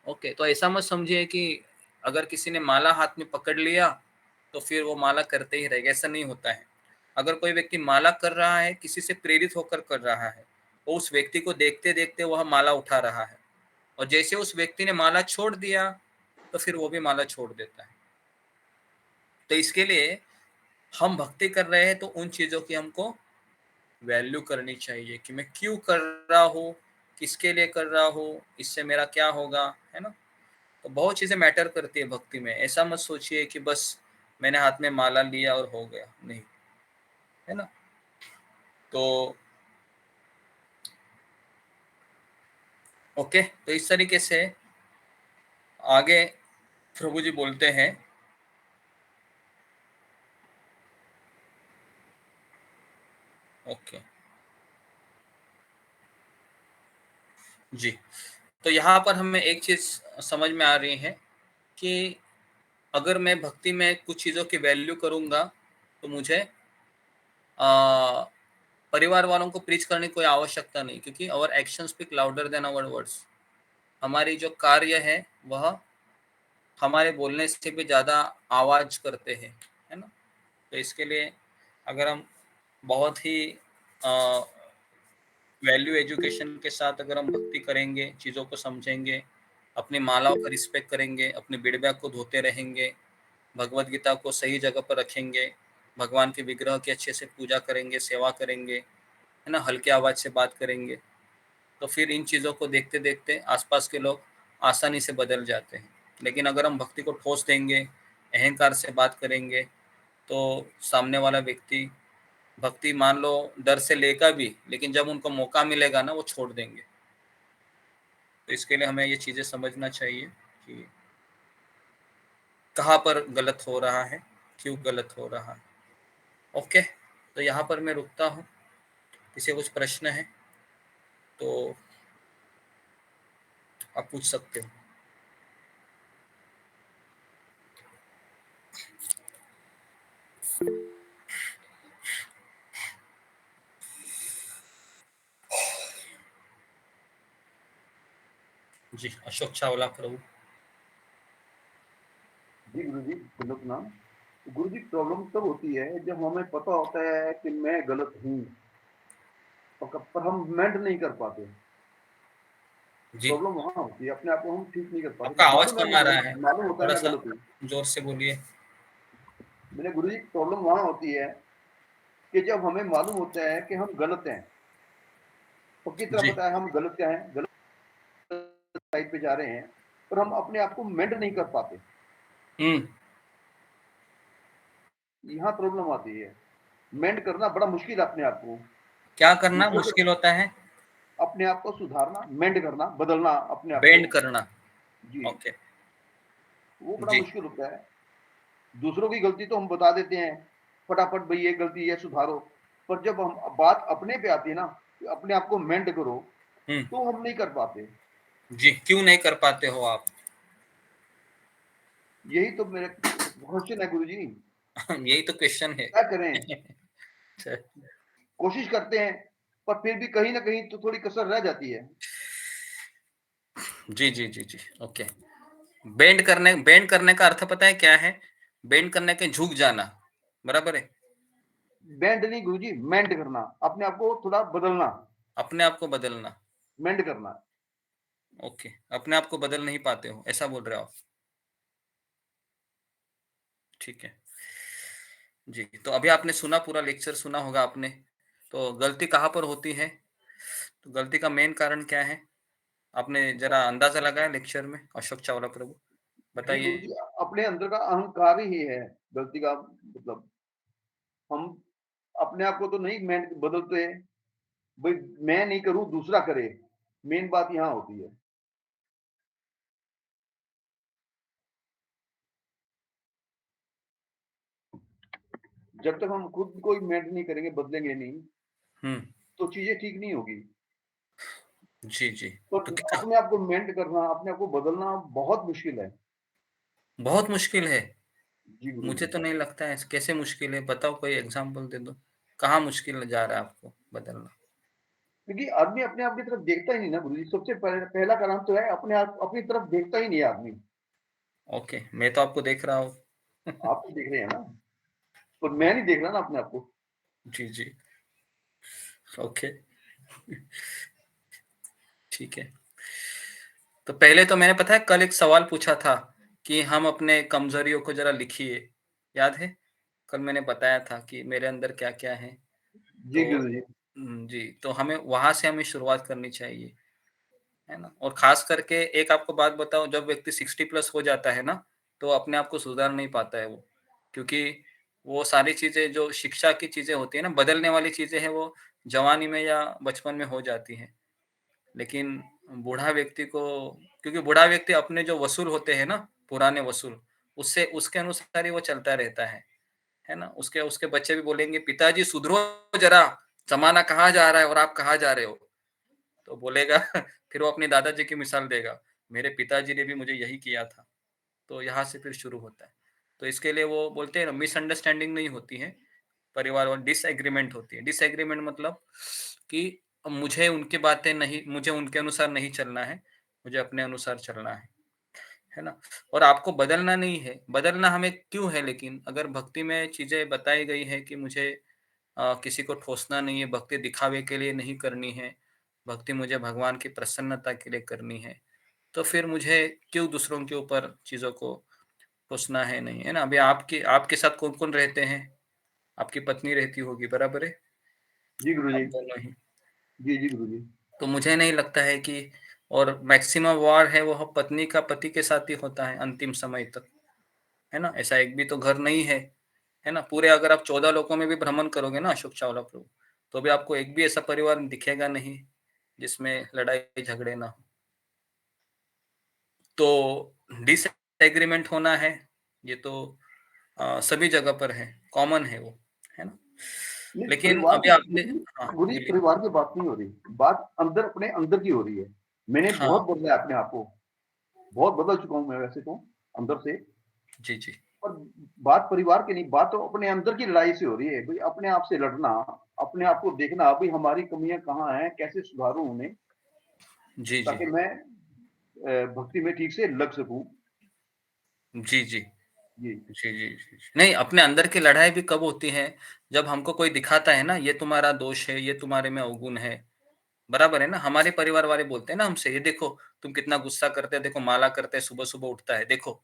ओके, तो ऐसा मत समझिए कि अगर किसी ने माला हाथ में पकड़ लिया तो फिर वो माला करते ही रहेगा, ऐसा नहीं होता है। अगर कोई व्यक्ति माला कर रहा है, किसी से प्रेरित होकर कर रहा है, वो उस व्यक्ति को देखते देखते वह माला उठा रहा है, और जैसे उस व्यक्ति ने माला छोड़ दिया तो फिर वो भी माला छोड़ देता है। तो इसके लिए हम भक्ति कर रहे हैं तो उन चीजों की हमको वैल्यू करनी चाहिए कि मैं क्यों कर रहा हूँ, किसके लिए कर रहा हूँ, इससे मेरा क्या होगा, है ना। तो बहुत चीजें मैटर करती है भक्ति में। ऐसा मत सोचिए कि बस मैंने हाथ में माला लिया और हो गया, नहीं, है ना। तो ओके, तो इस तरीके से आगे प्रभु जी बोलते हैं, ओके जी। तो यहाँ पर हमें एक चीज समझ में आ रही है कि अगर मैं भक्ति में कुछ चीजों की वैल्यू करूंगा तो मुझे परिवार वालों को प्रीच करने की कोई आवश्यकता नहीं, क्योंकि our action speak louder than our words. हमारी जो कार्य है वह हमारे बोलने से भी ज्यादा आवाज करते हैं, है ना। तो इसके लिए अगर हम बहुत ही वैल्यू एजुकेशन के साथ अगर हम भक्ति करेंगे, चीज़ों को समझेंगे, अपनी मालाओं का रिस्पेक्ट करेंगे, अपने बेड़बैग को धोते रहेंगे, भगवत गीता को सही जगह पर रखेंगे, भगवान के विग्रह की अच्छे से पूजा करेंगे, सेवा करेंगे, है ना, हल्के आवाज से बात करेंगे, तो फिर इन चीज़ों को देखते देखते आसपास के लोग आसानी से बदल जाते हैं। लेकिन अगर हम भक्ति को ठोस देंगे, अहंकार से बात करेंगे, तो सामने वाला व्यक्ति भक्ति मान लो डर से लेगा भी, लेकिन जब उनको मौका मिलेगा ना, वो छोड़ देंगे। तो इसके लिए हमें ये चीज़ें समझना चाहिए कि कहाँ पर गलत हो रहा है, क्यों गलत हो रहा है। ओके, तो यहाँ पर मैं रुकता हूँ। किसी कुछ प्रश्न है तो आप पूछ सकते हो। जी अशोक चावला प्रभु। जी गुरु जी, सुनत नाम। गुरु जी, प्रॉब्लम तब होती है जब हमें पता होता है कि मैं गलत हूँ, पर हम मेंट नहीं कर पाते। जी प्रॉब्लम वहां होती है, अपने आप को हम ठीक नहीं कर पाते। आपका आवाज मालूम है कम मैं आ रहा गलत, है, मालूम होता है थोड़ा मैं सा गलत हूँ। जोर से बोलिए। मैंने गुरु जी, प्रॉब्लम वहां होती है कि जब हमें मालूम होता है कि हम गलत हैं, पक्की तरह जी पता है हम गलत क्या हैं, गलत साइड पे जा रहे हैं, पर हम अपने आप को मेंट नहीं कर पाते। यहाँ प्रॉब्लम आती है। मेंट करना बड़ा मुश्किल है अपने आप को। क्या करना दूसरों मुश्किल को, होता है? अपने आप को सुधारना, मेंट करना, बदलना अपने आप को। बेंड करना। जी, ओके वो बड़ा जी मुश्किल होता है। दूसरों की गलती तो हम बता देते हैं फटाफट, भाई ये गलती है सुधारो, पर जब हम बात अपने पे आती है ना, कि अपने आप को मेंट करो, तो हम नहीं कर पाते। जी क्यों नहीं कर पाते हो आप? यही तो मेरे क्वेश्चन है गुरु जी। यही तो क्वेश्चन है। क्या करें? कोशिश करते हैं, पर फिर भी कहीं ना कहीं तो थोड़ी कसर रह जाती है। जी जी जी जी ओके। बेंड करने का अर्थ पता है क्या है? बेंड करने के झुक जाना, बराबर है? बेंड नहीं गुरु जी, मेंट करना, अपने आप को थोड़ा बदलना, अपने आप को बदलना। मेंट करना। ओके, अपने आप को बदल नहीं पाते हो, ऐसा बोल रहे हो आप? ठीक है जी। तो अभी आपने सुना, पूरा लेक्चर सुना होगा आपने। तो गलती कहाँ पर होती है? तो गलती का मेन कारण क्या है? आपने जरा अंदाजा लगाया लेक्चर में, अशोक चावला प्रभु जी गुरु बताइए। जी, अपने अंदर का अहंकार ही है गलती का मतलब। हम अपने आप को तो नहीं मेंट बदलते, भाई मैं नहीं करूं दूसरा करे। मेन बात यहाँ होती है। जब तक हम खुद कोई मेंट नहीं करेंगे, बदलेंगे नहीं, तो चीजें ठीक नहीं होगी। जी जी तो तो क्या अपने आप को मेंट करना, अपने आप को बदलना बहुत मुश्किल है। बहुत मुश्किल है? जी गुरु मुझे जी। तो नहीं लगता है। कैसे मुश्किल है, बताओ, कोई एग्जांपल दे दो। कहाँ मुश्किल जा रहा है आपको बदलना? क्योंकि आदमी अपने आप की तरफ देखता ही नहीं ना गुरु जी। सबसे पहला कारण तो है अपने आप, अपनी तरफ देखता ही नहीं है आदमी। ओके, मैं तो आपको देख रहा हूँ। आप तो देख रहे हैं ना, पर मैं नहीं देख रहा ना अपने आप को। जी जी ओके ठीक है। तो पहले तो मैंने, पता है, कल एक सवाल पूछा था कि हम अपने कमजोरियों को जरा लिखिए, याद है? कल मैंने बताया था कि मेरे अंदर क्या क्या है। जी तो गुरु जी। जी, तो हमें वहां से हमें शुरुआत करनी चाहिए, है ना? और खास करके एक आपको बात बताऊं, जब व्यक्ति 60+ हो जाता है ना, तो अपने आप को सुधार नहीं पाता है वो। क्योंकि वो सारी चीजें जो शिक्षा की चीजें होती है ना, बदलने वाली चीजें हैं, वो जवानी में या बचपन में हो जाती है। लेकिन बूढ़ा व्यक्ति को, क्योंकि बूढ़ा व्यक्ति अपने जो वसूल होते हैं ना, पुराने वसूल, उससे उसके अनुसार ही वो चलता रहता है ना? उसके उसके बच्चे भी बोलेंगे, पिताजी सुधरो जरा, जमाना कहाँ जा रहा है और आप कहाँ जा रहे हो? तो बोलेगा फिर वो अपने दादाजी की मिसाल देगा, मेरे पिताजी ने भी मुझे यही किया था। तो यहाँ से फिर शुरू होता है। तो इसके लिए वो बोलते हैं ना, मिसअंडरस्टैंडिंग नहीं होती है परिवार, और डिसएग्रीमेंट होती है। डिसएग्रीमेंट मतलब कि मुझे उनकी बातें नहीं, मुझे उनके अनुसार नहीं चलना है, मुझे अपने अनुसार चलना है ना? और आपको बदलना नहीं है, बदलना हमें क्यों है? लेकिन अगर भक्ति में चीजें बताई गई है कि मुझे किसी को ठोसना नहीं है, भक्ति दिखावे के लिए नहीं करनी है, भक्ति मुझे भगवान की प्रसन्नता के लिए करनी है, तो फिर मुझे क्यों दूसरों के ऊपर चीजों को ठोसना है? नहीं, है ना? अभी आपके आपके साथ कौन कौन रहते हैं? आपकी पत्नी रहती होगी, बराबर है? जी गुरु आप जी। दोनों ही। जी जी गुरु जी। तो मुझे नहीं लगता है कि, और मैक्सिमम वार है वो पत्नी का पति के साथ ही होता है अंतिम समय तक, है ना? ऐसा एक भी तो घर नहीं है ना? पूरे अगर आप 14 लोगों में भी भ्रमण करोगे ना अशोक चावला प्रभु, तो भी आपको एक भी ऐसा परिवार दिखेगा नहीं जिसमें लड़ाई झगड़े ना हो। तो डिसएग्रीमेंट होना है, ये तो सभी जगह पर है, कॉमन है वो, है ना? नहीं, लेकिन परिवार अभी की आपने, हाँ गुरु जी, बोलिए। परिवार की बात नहीं हो रही, बात अंदर, अपने अंदर की हो रही है। मैंने हाँ बहुत बदला है अपने आप को, बहुत बदल चुका हूँ मैं वैसे तो अंदर से। जी जी पर बात परिवार की नहीं, बात तो अपने अंदर की लड़ाई से हो रही है। भाई अपने आप से लड़ना, अपने आप को देखना, भाई हमारी कमियां कहाँ हैं, कैसे सुधारूं उन्हें, जी जी ताकि मैं भक्ति में ठीक से लग सकूं। जी जी जी जी जी जी। नहीं, अपने अंदर की लड़ाई भी कब होती है, जब हमको कोई दिखाता है ना, ये तुम्हारा दोष है, ये तुम्हारे में अवगुण है, बराबर है ना। हमारे परिवार वाले बोलते हैं ना हमसे, ये देखो तुम कितना गुस्सा करते हो, देखो माला करते हैं, सुबह सुबह उठता है, देखो,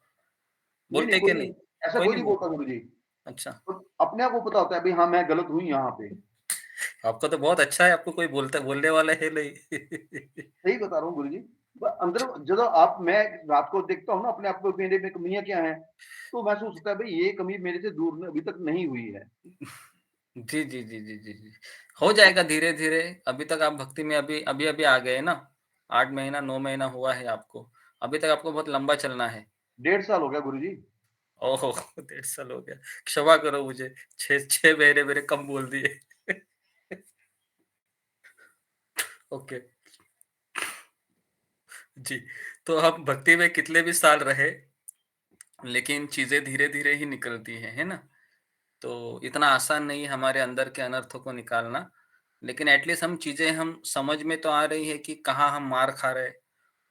नहीं बोलते नहीं, कि कोई नहीं? नहीं, ऐसा कोई कोई नहीं नहीं बोलता। बोलता गुरुजी। अच्छा, तो अपने आप को पता होता है भाई, हाँ मैं गलत हूँ यहाँ पे। आपका तो बहुत अच्छा है, आपको कोई बोलने वाला है नहीं। सही बता रहा हूँ गुरुजी। अंदर जब आप, मैं रात को देखता हूँ ना अपने आप को, मेरे में कमियां क्या हैं, तो महसूस होता है भाई ये कमी मेरे से दूर अभी तक नहीं हुई है। जी जी जी जी जी जी, हो जाएगा धीरे धीरे। अभी तक आप भक्ति में अभी अभी अभी आ गए ना, 8 महीना 9 महीना हुआ है आपको, अभी तक आपको बहुत लंबा चलना है। 1.5 साल हो गया गुरुजी। ओहो, 1.5 साल हो गया, क्षमा करो मुझे, 6 महीने मेरे कम बोल दिए। ओके जी। तो हम भक्ति में कितने भी साल रहे, लेकिन चीजें धीरे धीरे ही निकलती है ना। तो इतना आसान नहीं है हमारे अंदर के अनर्थों को निकालना, लेकिन एटलीस्ट हम समझ में तो आ रही है कि कहाँ हम मार खा रहे हैं।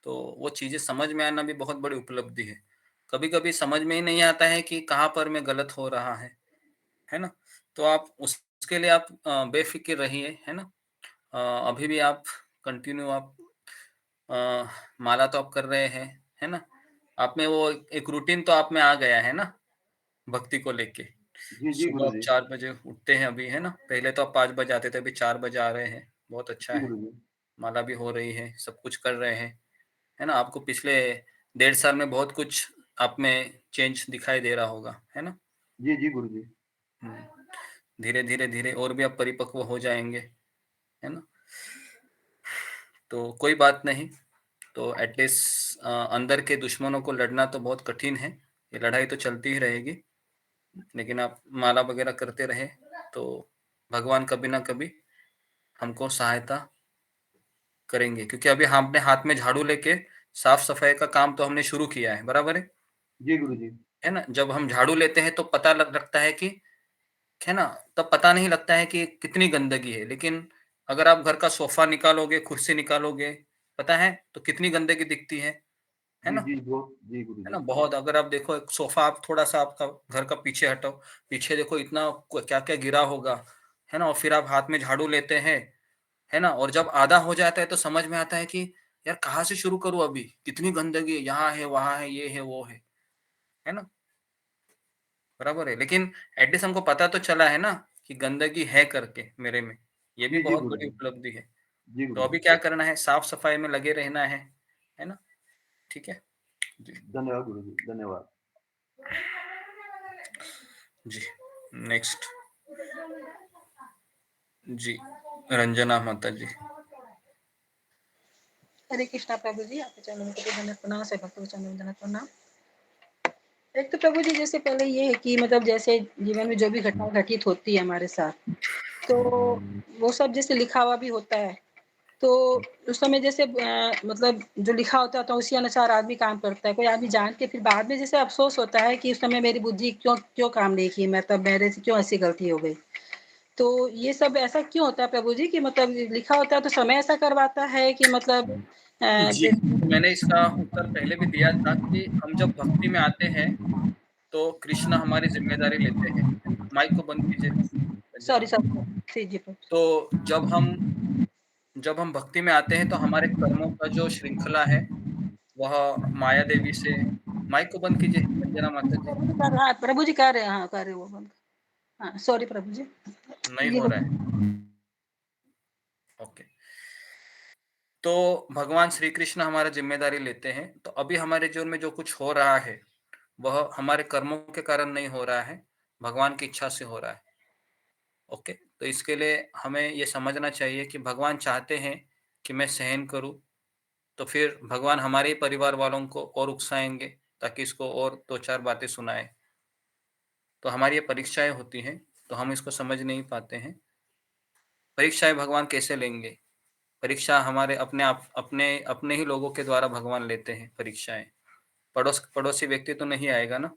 तो वो चीजें समझ में आना भी बहुत बड़ी उपलब्धि है। कभी कभी समझ में ही नहीं आता है कि कहाँ पर मैं गलत हो रहा है ना। तो आप उसके लिए आप बेफिक्र रहिए, है ना। अभी भी आप कंटिन्यू आप अ, माला तो आप कर रहे हैं, है ना। आप में वो एक रूटीन तो आप में आ गया है ना, भक्ति को लेके। जी जी सुबह आप गुरुजी। 4 बजे उठते हैं अभी, है ना। पहले तो आप 5 बजे आते थे, अभी 4 बजे आ रहे हैं, बहुत अच्छा जी है। गुरुजी। माला भी हो रही है, सब कुछ कर रहे हैं, है ना। आपको पिछले 1.5 साल में बहुत कुछ आप में चेंज दिखाई दे रहा होगा, है ना। जी जी गुरुजी। धीरे धीरे धीरे और भी आप परिपक्व हो जाएंगे, है ना। तो कोई बात नहीं। तो एटलीस्ट अंदर के दुश्मनों को लड़ना तो बहुत कठिन है, ये लड़ाई तो चलती ही रहेगी, लेकिन आप माला वगैरह करते रहे तो भगवान कभी ना कभी हमको सहायता करेंगे। क्योंकि अभी हमने हाथ में झाड़ू लेके साफ सफाई का काम तो हमने शुरू किया है, बराबर जी गुरुजी। है ना। जब हम झाड़ू लेते हैं तो पता लगता है कि, है ना, तब पता नहीं लगता है कि कितनी गंदगी है। लेकिन अगर आप घर का सोफा निकालोगे, कुर्सी निकालोगे, पता है तो कितनी गंदगी दिखती है जी ना। जी बहुत जी है ना, गुरुजी। बहुत। अगर आप देखो एक सोफा, आप थोड़ा सा आपका घर का पीछे हटाओ, पीछे देखो इतना क्या क्या गिरा होगा, है ना। और फिर आप हाथ में झाड़ू लेते हैं, है ना। और जब आधा हो जाता है तो समझ में आता है कि यार कहाँ से शुरू करूं, अभी कितनी गंदगी है, यहाँ है वहां है, ये है वो है ना, बराबर है। लेकिन एटलीस्ट हमको पता तो चला है ना कि गंदगी है करके मेरे में, ये भी जी जी बहुत बड़ी गुरुजी। उपलब्धि है। जी तो अभी गुरुजी। क्या करना है, साफ सफाई में लगे रहना है ना। ठीक है जी धन्यवाद गुरुजी, धन्यवाद। जी। नेक्स्ट जी, रंजना माता जी। हरे कृष्णा प्रभु जी, आपके चरणों में धन्यवाद प्रणाम, से भक्तों के चरणों में धन्यवाद प्रणाम। एक तो प्रभु जी जैसे पहले ये है कि मतलब जैसे जीवन में जो भी घटना घटित होती है हमारे साथ, तो वो सब जैसे लिखा हुआ भी होता है। तो उस समय जैसे मतलब जो लिखा होता है तो उसी अनुसार आदमी काम करता है। कोई आदमी जान के फिर बाद में जैसे अफसोस होता है कि उस समय मेरी बुद्धि क्यों क्यों काम नहीं की, मतलब मेरे से क्यों ऐसी गलती हो गई। तो ये सब ऐसा क्यों होता है प्रभु जी कि मतलब लिखा होता है तो समय ऐसा करवाता है कि मतलब जी, तो मैंने इसका उत्तर पहले भी दिया था कि हम जब भक्ति में आते हैं तो कृष्ण हमारी जिम्मेदारी लेते हैं। माइक को बंद कीजिए रंजना सॉरी माता। सॉरी जी प्रभु। तो जब हम भक्ति में आते हैं तो हमारे कर्मों का जो श्रृंखला है वह माया देवी से, माइक को बंद कीजिए रंजना माता जी। प्रभु जी कर रहे हैं, हाँ कर रहे हैं वो बंद। हाँ सॉरी प्रभु जी। नहीं ये हो रहा है, ओके। तो भगवान श्री कृष्ण हमारा जिम्मेदारी लेते हैं। तो अभी हमारे जीवन में जो कुछ हो रहा है वह हमारे कर्मों के कारण नहीं हो रहा है, भगवान की इच्छा से हो रहा है। ओके, तो इसके लिए हमें ये समझना चाहिए कि भगवान चाहते हैं कि मैं सहन करूं, तो फिर भगवान हमारे ही परिवार वालों को और उकसाएंगे ताकि इसको और दो चार बातें सुनाए। तो हमारी ये परीक्षाएं होती हैं, तो हम इसको समझ नहीं पाते हैं। परीक्षाएं भगवान कैसे लेंगे? परीक्षा हमारे अपने आप अपने अपने ही लोगों के द्वारा भगवान लेते हैं परीक्षाएं। पड़ोसी व्यक्ति तो नहीं आएगा ना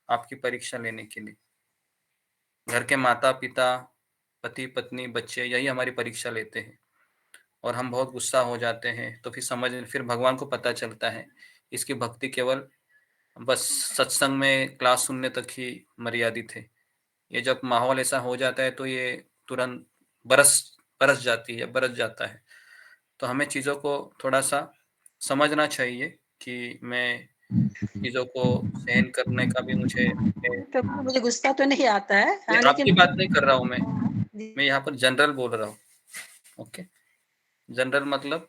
आपकी परीक्षा लेने के लिए। घर के माता पिता, पति पत्नी, बच्चे, यही हमारी परीक्षा लेते हैं। और हम बहुत गुस्सा हो जाते हैं, तो फिर भगवान को पता चलता है इसकी भक्ति केवल बस सत्संग में क्लास सुनने तक ही मर्यादित है। ये जब माहौल ऐसा हो जाता है तो ये तुरंत बरस बरस जाता है। तो हमें चीज़ों को थोड़ा-सा समझना चाहिए कि मैं चीज़ों को सहन करने का भी मुझे प्रभु मुझे गुस्सा तो नहीं आता है। हाँ, आपकी लेकिन बात नहीं कर रहा हूँ मैं। जी। मैं यहाँ पर जनरल बोल रहा हूँ। ओके? जनरल मतलब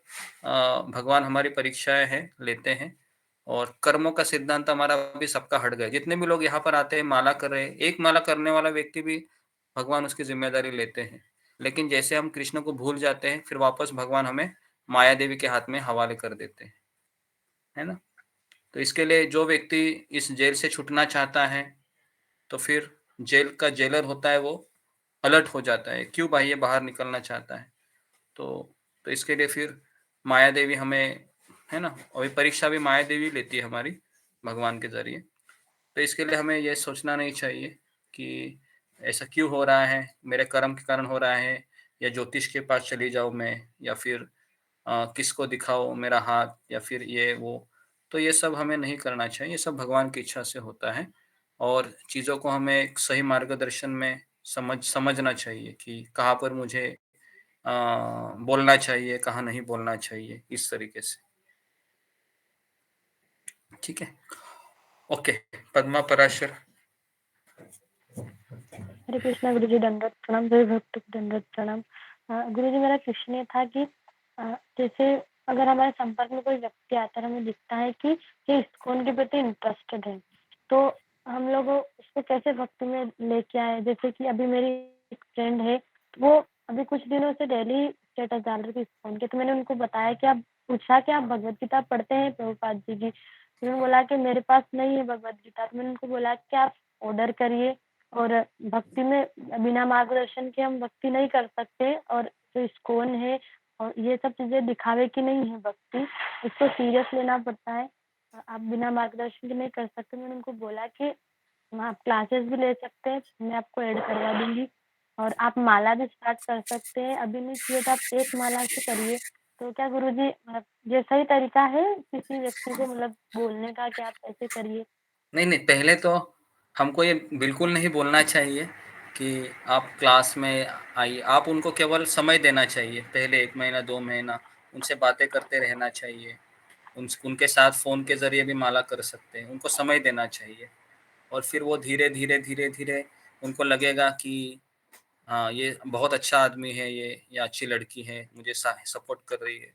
भगवान हमारी परीक्षाएँ हैं, लेते हैं और कर्मों का सिद्धांत हमारा भी सबका हट गया। जितने भी लोग यहाँ पर आते हैं, माला कर रहे हैं, एक माला करने वाला व्यक्ति भी भगवान उसकी ज़िम्मेदारी लेते हैं। लेकिन जैसे हम कृष्ण को भूल जाते हैं, फिर वापस भगवान हमें माया देवी के हाथ में हवाले कर देते हैं। है ना? तो इसके लिए जो व्यक्ति इस जेल से छूटना चाहता है, तो फिर जेल का जेलर होता है वो अलर्ट हो जाता है, क्यों भाई ये बाहर निकलना चाहता है? तो इसके लिए फिर माया देवी हमें, है ना? और ये परीक्षा भी माया देवी लेती है हमारी भगवान के ज़रिए। तो इसके लिए हमें ये सोचना नहीं चाहिए कि ऐसा क्यों हो रहा है, मेरे कर्म के कारण हो रहा है, या ज्योतिष के पास चली जाऊँ मैं, या फिर किसको दिखाओ मेरा हाथ, या फिर ये वो। तो ये सब हमें नहीं करना चाहिए, ये सब भगवान की इच्छा से होता है और चीज़ों को हमें एक सही मार्गदर्शन में समझना चाहिए कि कहाँ पर मुझे अ, बोलना चाहिए, कहाँ नहीं बोलना चाहिए, इस तरीके से। ठीक है? ओके, पद्मा पराशर। हरे कृष्णा गुरुजी, दंडवत प्रणाम। सभी भक्त को दंडवत प्रणाम। गुरुजी, मेरा क्वेश्चन ये था कि जैसे अगर हमारे संपर्क में कोई व्यक्ति आता है, हमें दिखता है कि ये इस्कॉन के प्रति इंटरेस्टेड है, तो हम लोग उसको कैसे भक्ति में लेके आए? जैसे कि अभी मेरी एक फ्रेंड है, वो अभी कुछ दिनों से डेली स्टेटस डाल रही थी इस्कॉन के, तो मैंने उनको बताया कि आप पूछा कि आप भगवत गीता पढ़ते हैं प्रभुपाद जी की? उन्होंने बोला कि मेरे पास नहीं है भगवत गीता। तो मैंने उनको बोला कि आप ऑर्डर करिए, और भक्ति में बिना मार्गदर्शन के हम भक्ति नहीं कर सकते, और जो इस्कॉन है और ये सब चीजें दिखावे की नहीं है भक्ति, इसको सीरियस लेना पड़ता है। आप बिना मार्गदर्शन के नहीं कर सकते। मैंने उनको बोला कि आप क्लासेस भी ले सकते हैं, मैं आपको ऐड करवा दूंगी, और आप माला भी स्टार्ट कर सकते हैं। अभी नहीं किए तो आप एक माला से करिए। तो क्या गुरुजी, मतलब ये सही तरीका है किसी व्यक्ति को मतलब बोलने का कि आप ऐसे करिए? नहीं, पहले तो हमको ये बिल्कुल नहीं बोलना चाहिए कि आप क्लास में आइए। आप उनको केवल समय देना चाहिए, पहले 1 महीना, 2 महीना उनसे बातें करते रहना चाहिए। उनके साथ फ़ोन के ज़रिए भी माला कर सकते हैं, उनको समय देना चाहिए। और फिर वो धीरे-धीरे उनको लगेगा कि हाँ, ये बहुत अच्छा आदमी है, ये अच्छी लड़की है, मुझे सपोर्ट कर रही है।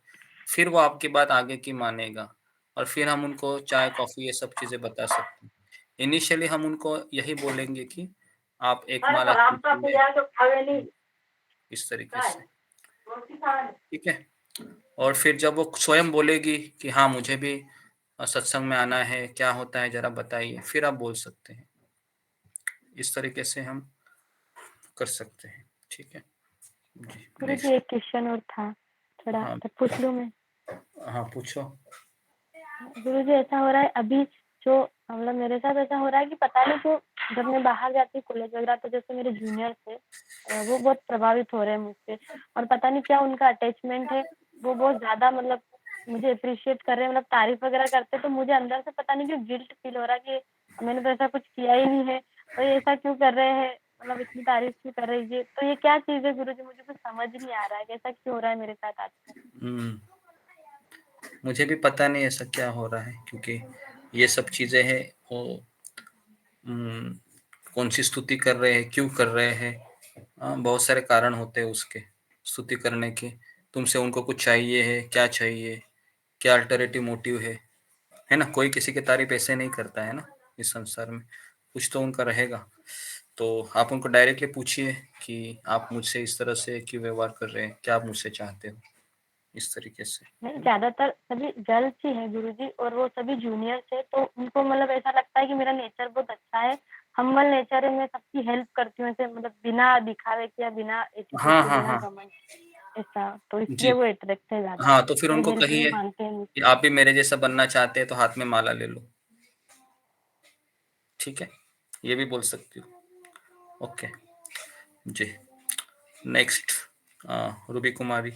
फिर वो आपकी बात आगे की मानेगा और फिर हम उनको चाय, कॉफ़ी ये सब चीज़ें बता सकते हैं। इनिशियली हम उनको यही बोलेंगे कि आप एक माला कीजिए, इस तरीके से, ठीक है? और फिर जब वो स्वयं बोलेगी कि हाँ, मुझे भी सत्संग में आना है, क्या होता है ज़रा बताइए, फिर आप बोल सकते हैं। इस तरीके से हम कर सकते हैं, ठीक है? जी, गुरुजी, नेक्स्ट। एक क्वेश्चन और था, थोड़ा हाँ, तो पूछ लूं मैं? हाँ, पूछो। गुरुजी, ऐसा हो रहा है अभी, जो मतलब मेरे साथ ऐसा हो रहा है कि पता नहीं क्यों, जब मैं बाहर जाती हूँ कॉलेज वगैरह, तो जैसे मेरे जूनियर थे, वो बहुत प्रभावित हो रहे हैं मुझसे, और पता नहीं क्या उनका अटैचमेंट है, वो बहुत ज्यादा मतलब मुझे अप्रिशिएट कर रहे हैं, मतलब तारीफ वगैरह करते, तो मुझे अंदर से पता नहीं क्यों गिल्ट फील हो रहा है कि मैंने तो ऐसा कुछ किया ही नहीं है, तो ये ऐसा क्यों कर रहे हैं, मतलब इतनी तारीफ क्यों कर रही है? तो ये क्या चीज है गुरुजी, मुझे कुछ समझ नहीं आ रहा है, ऐसा क्यों हो रहा है मेरे साथ आजकल? हम्म, मुझे भी पता नहीं ऐसा क्या हो रहा है, क्योंकि ये सब चीजें हैं वो हम्म, कौन सी स्तुति कर रहे हैं, क्यों कर रहे हैं, बहुत सारे कारण होते हैं उसके स्तुति करने के। तुमसे उनको कुछ चाहिए है, क्या चाहिए, क्या अल्टरनेटिव मोटिव है ना? कोई किसी की तारीफ ऐसे नहीं करता है ना इस संसार में, कुछ तो उनका रहेगा। तो आप उनको डायरेक्टली पूछिए कि आप मुझसे इस तरह से क्यों व्यवहार कर रहे हैं, क्या आप मुझसे चाहते हो, इस तरीके से। नहीं, ज्यादातर सभी गर्ल्स ही है गुरुजी, और वो सभी जूनियर्स है, तो उनको मतलब ऐसा लगता है कि मेरा नेचर बहुत अच्छा है, हम्बल नेचर है, मैं सबकी हेल्प करती हूँ ऐसे, मतलब बिना दिखावे के या बिना एटीट्यूड हाँ, के, हाँ, बिना हाँ। घमंड, ऐसा, तो जी, इसलिए वो अट्रैक्ट है ज्यादा, हाँ, तो फिर मेरी उनको हेल्प भी कहिए मांगते हैं कि मुझसे। आप भी मेरे जैसा बनना चाहते हैं तो हाथ में माला ले लो, ठीक है? ये भी बोल सकती हो। ओके जी, नेक्स्ट रूबी कुमारी।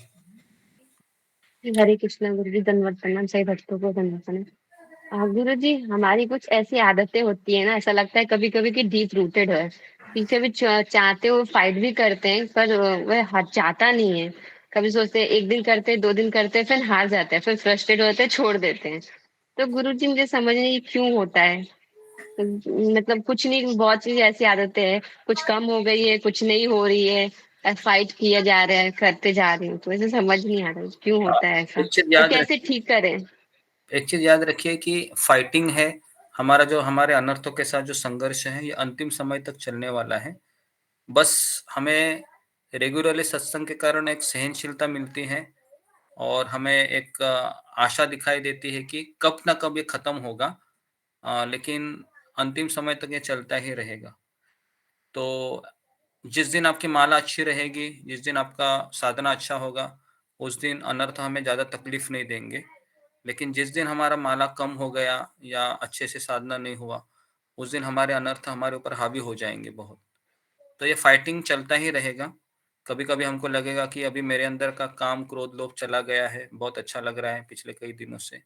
हरे कृष्णा गुरु जी, दंडवत प्रणाम। सही भक्तों को दंडवत प्रणाम। गुरु जी, हमारी कुछ ऐसी आदतें होती है ना, ऐसा लगता है कभी कभी कि डीप रूटेड है। पीछे भी चाहते हो, फाइट भी करते हैं, पर वह चाहता नहीं है। कभी सोचते हैं, एक दिन करते हैं, 2 दिन करते हैं, फिर हार जाते हैं, फिर फ्रस्ट्रेट होते हैं, छोड़ देते हैं। तो गुरु जी, मुझे समझ नहीं क्यों होता है। मतलब कुछ नहीं, बहुत चीज ऐसी आदतें हैं, कुछ कम हो गई है, कुछ नहीं हो रही है, फाइट किया जा रहा है, करते जा रही हूँ, तो ऐसे समझ नहीं आ रहा है क्यों होता है ऐसा, एक चीज और याद कैसे रखिए ठीक करें। एक चीज याद रखिए कि फाइटिंग है, हमारा जो हमारे अनर्थों के साथ जो संघर्ष है, ये अंतिम समय तक चलने वाला है। बस हमें रेगुलरली सत्संग के कारण एक सहनशीलता मिलती है और हमें एक आशा दिखाई देती है कि कब ना कब ये खत्म होगा। लेकिन अंतिम समय तक ये चलता ही रहेगा। तो जिस दिन आपकी माला अच्छी रहेगी, जिस दिन आपका साधना अच्छा होगा, उस दिन अनर्थ हमें ज़्यादा तकलीफ नहीं देंगे। लेकिन जिस दिन हमारा माला कम हो गया या अच्छे से साधना नहीं हुआ, उस दिन हमारे अनर्थ हमारे ऊपर हावी हो जाएंगे बहुत। तो ये फाइटिंग चलता ही रहेगा। कभी-कभी हमको लगेगा कि अभी मेरे अंदर का काम, क्रोध, लोभ चला गया है, बहुत अच्छा लग रहा है पिछले कई दिनों से।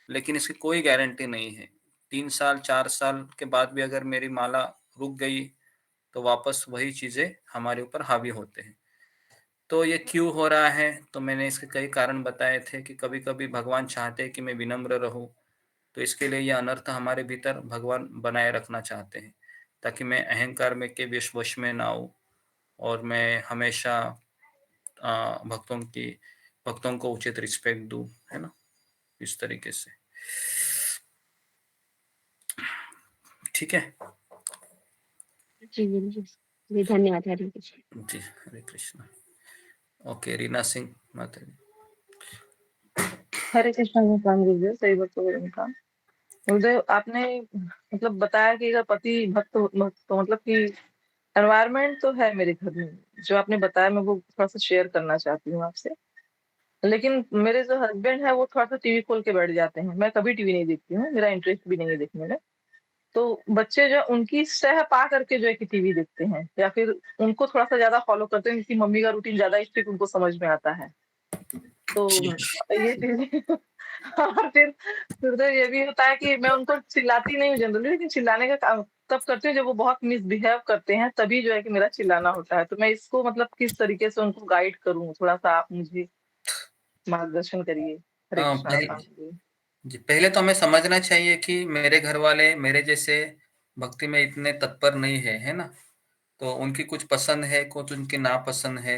लेकिन इसकी कोई गारंटी नहीं है। 3 साल, 4 साल के बाद भी अगर मेरी माला रुक गई, तो वापस वही चीज़ें हमारे ऊपर हावी होते हैं। तो ये क्यों हो रहा है? तो मैंने इसके कई कारण बताए थे कि कभी-कभी भगवान चाहते हैं कि मैं विनम्र रहूँ, तो इसके लिए ये अनर्थ हमारे भीतर भगवान बनाए रखना चाहते हैं, ताकि मैं अहंकार में के वश में ना आऊँ और मैं हमेशा भक्तों को उचित रिस्पेक्ट दूँ, है ना? इस तरीके से। ठीक है? जी गुरु जी, धन्यवाद। हरे कृष्ण। जी, हरे कृष्णा। ओके, रीना सिंह माता जी। हरे कृष्णा भगवान गुरुदेव, सही भक्तों को नमस्कार। गुरुदेव, आपने मतलब बताया कि अगर पति भक्त तो मतलब कि एनवायरनमेंट तो है मेरे घर में, जो आपने बताया मैं वो थोड़ा सा शेयर करना चाहती हूँ आपसे। लेकिन मेरे जो हस्बैंड है वो थोड़ा सा टीवी खोल के बैठ जाते हैं, मैं कभी टीवी नहीं देखती हूँ, मेरा इंटरेस्ट भी नहीं है देखने में। तो बच्चे जो उनकी सह पा करके जो है कि टीवी देखते हैं, या फिर उनको थोड़ा सा ज्यादा फॉलो करते हैं, क्योंकि मम्मी का रूटीन ज्यादा स्ट्रिक्ट उनको समझ में आता है। तो ये चीज और फिर तो ये भी होता है कि मैं उनको चिल्लाती नहीं हूँ जनरली, लेकिन चिल्लाने का काम तब करती हूँ जब वो बहुत मिसबिहेव करते हैं, तभी जो है कि मेरा चिल्लाना होता है। तो मैं इसको मतलब किस तरीके से उनको गाइड करूँ, थोड़ा सा आप मुझे मार्गदर्शन करिए। हरे कृष्णा पहले भगवान जी। जी, पहले तो हमें समझना चाहिए कि मेरे घर वाले मेरे जैसे भक्ति में इतने तत्पर नहीं है, है ना? तो उनकी कुछ पसंद है, कुछ उनकी नापसंद है।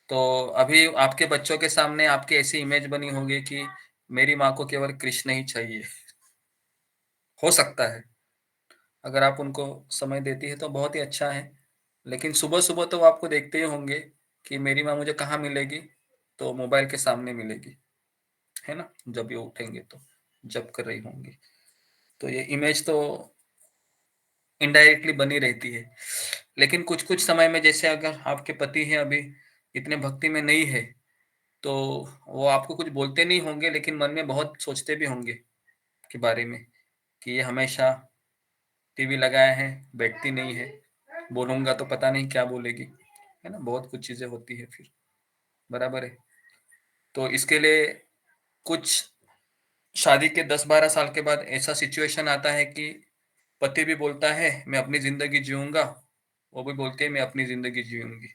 तो अभी आपके बच्चों के सामने आपकी ऐसी इमेज बनी होगी कि मेरी माँ को केवल कृष्ण ही चाहिए। हो सकता है, अगर आप उनको समय देती है तो बहुत ही अच्छा है। लेकिन सुबह-सुबह तो वो आपको देखते ही होंगे कि मेरी माँ मुझे कहाँ मिलेगी? तो मोबाइल के सामने मिलेगी, है ना? जब ये उठेंगे तो, जब कर रही होंगी। तो ये इमेज तो इनडायरेक्टली बनी रहती है। लेकिन कुछ-कुछ समय में जैसे अगर आपके पति हैं अभी इतने भक्ति में नहीं है, तो वो आपको कुछ बोलते नहीं होंगे, लेकिन मन में बहुत सोचते भी होंगे के बारे में कि ये हमेशा टीवी लगाया है, बैठती नहीं है, बोलूँगा तो पता नहीं क्या बोलेगी, है ना? बहुत कुछ चीज़ें होती है फिर, बराबर है। तो इसके लिए कुछ शादी के 10-12 साल के बाद ऐसा सिचुएशन आता है कि पति भी बोलता है मैं अपनी ज़िंदगी जीऊँगा, वो भी बोलती है मैं अपनी ज़िंदगी जीऊँगी।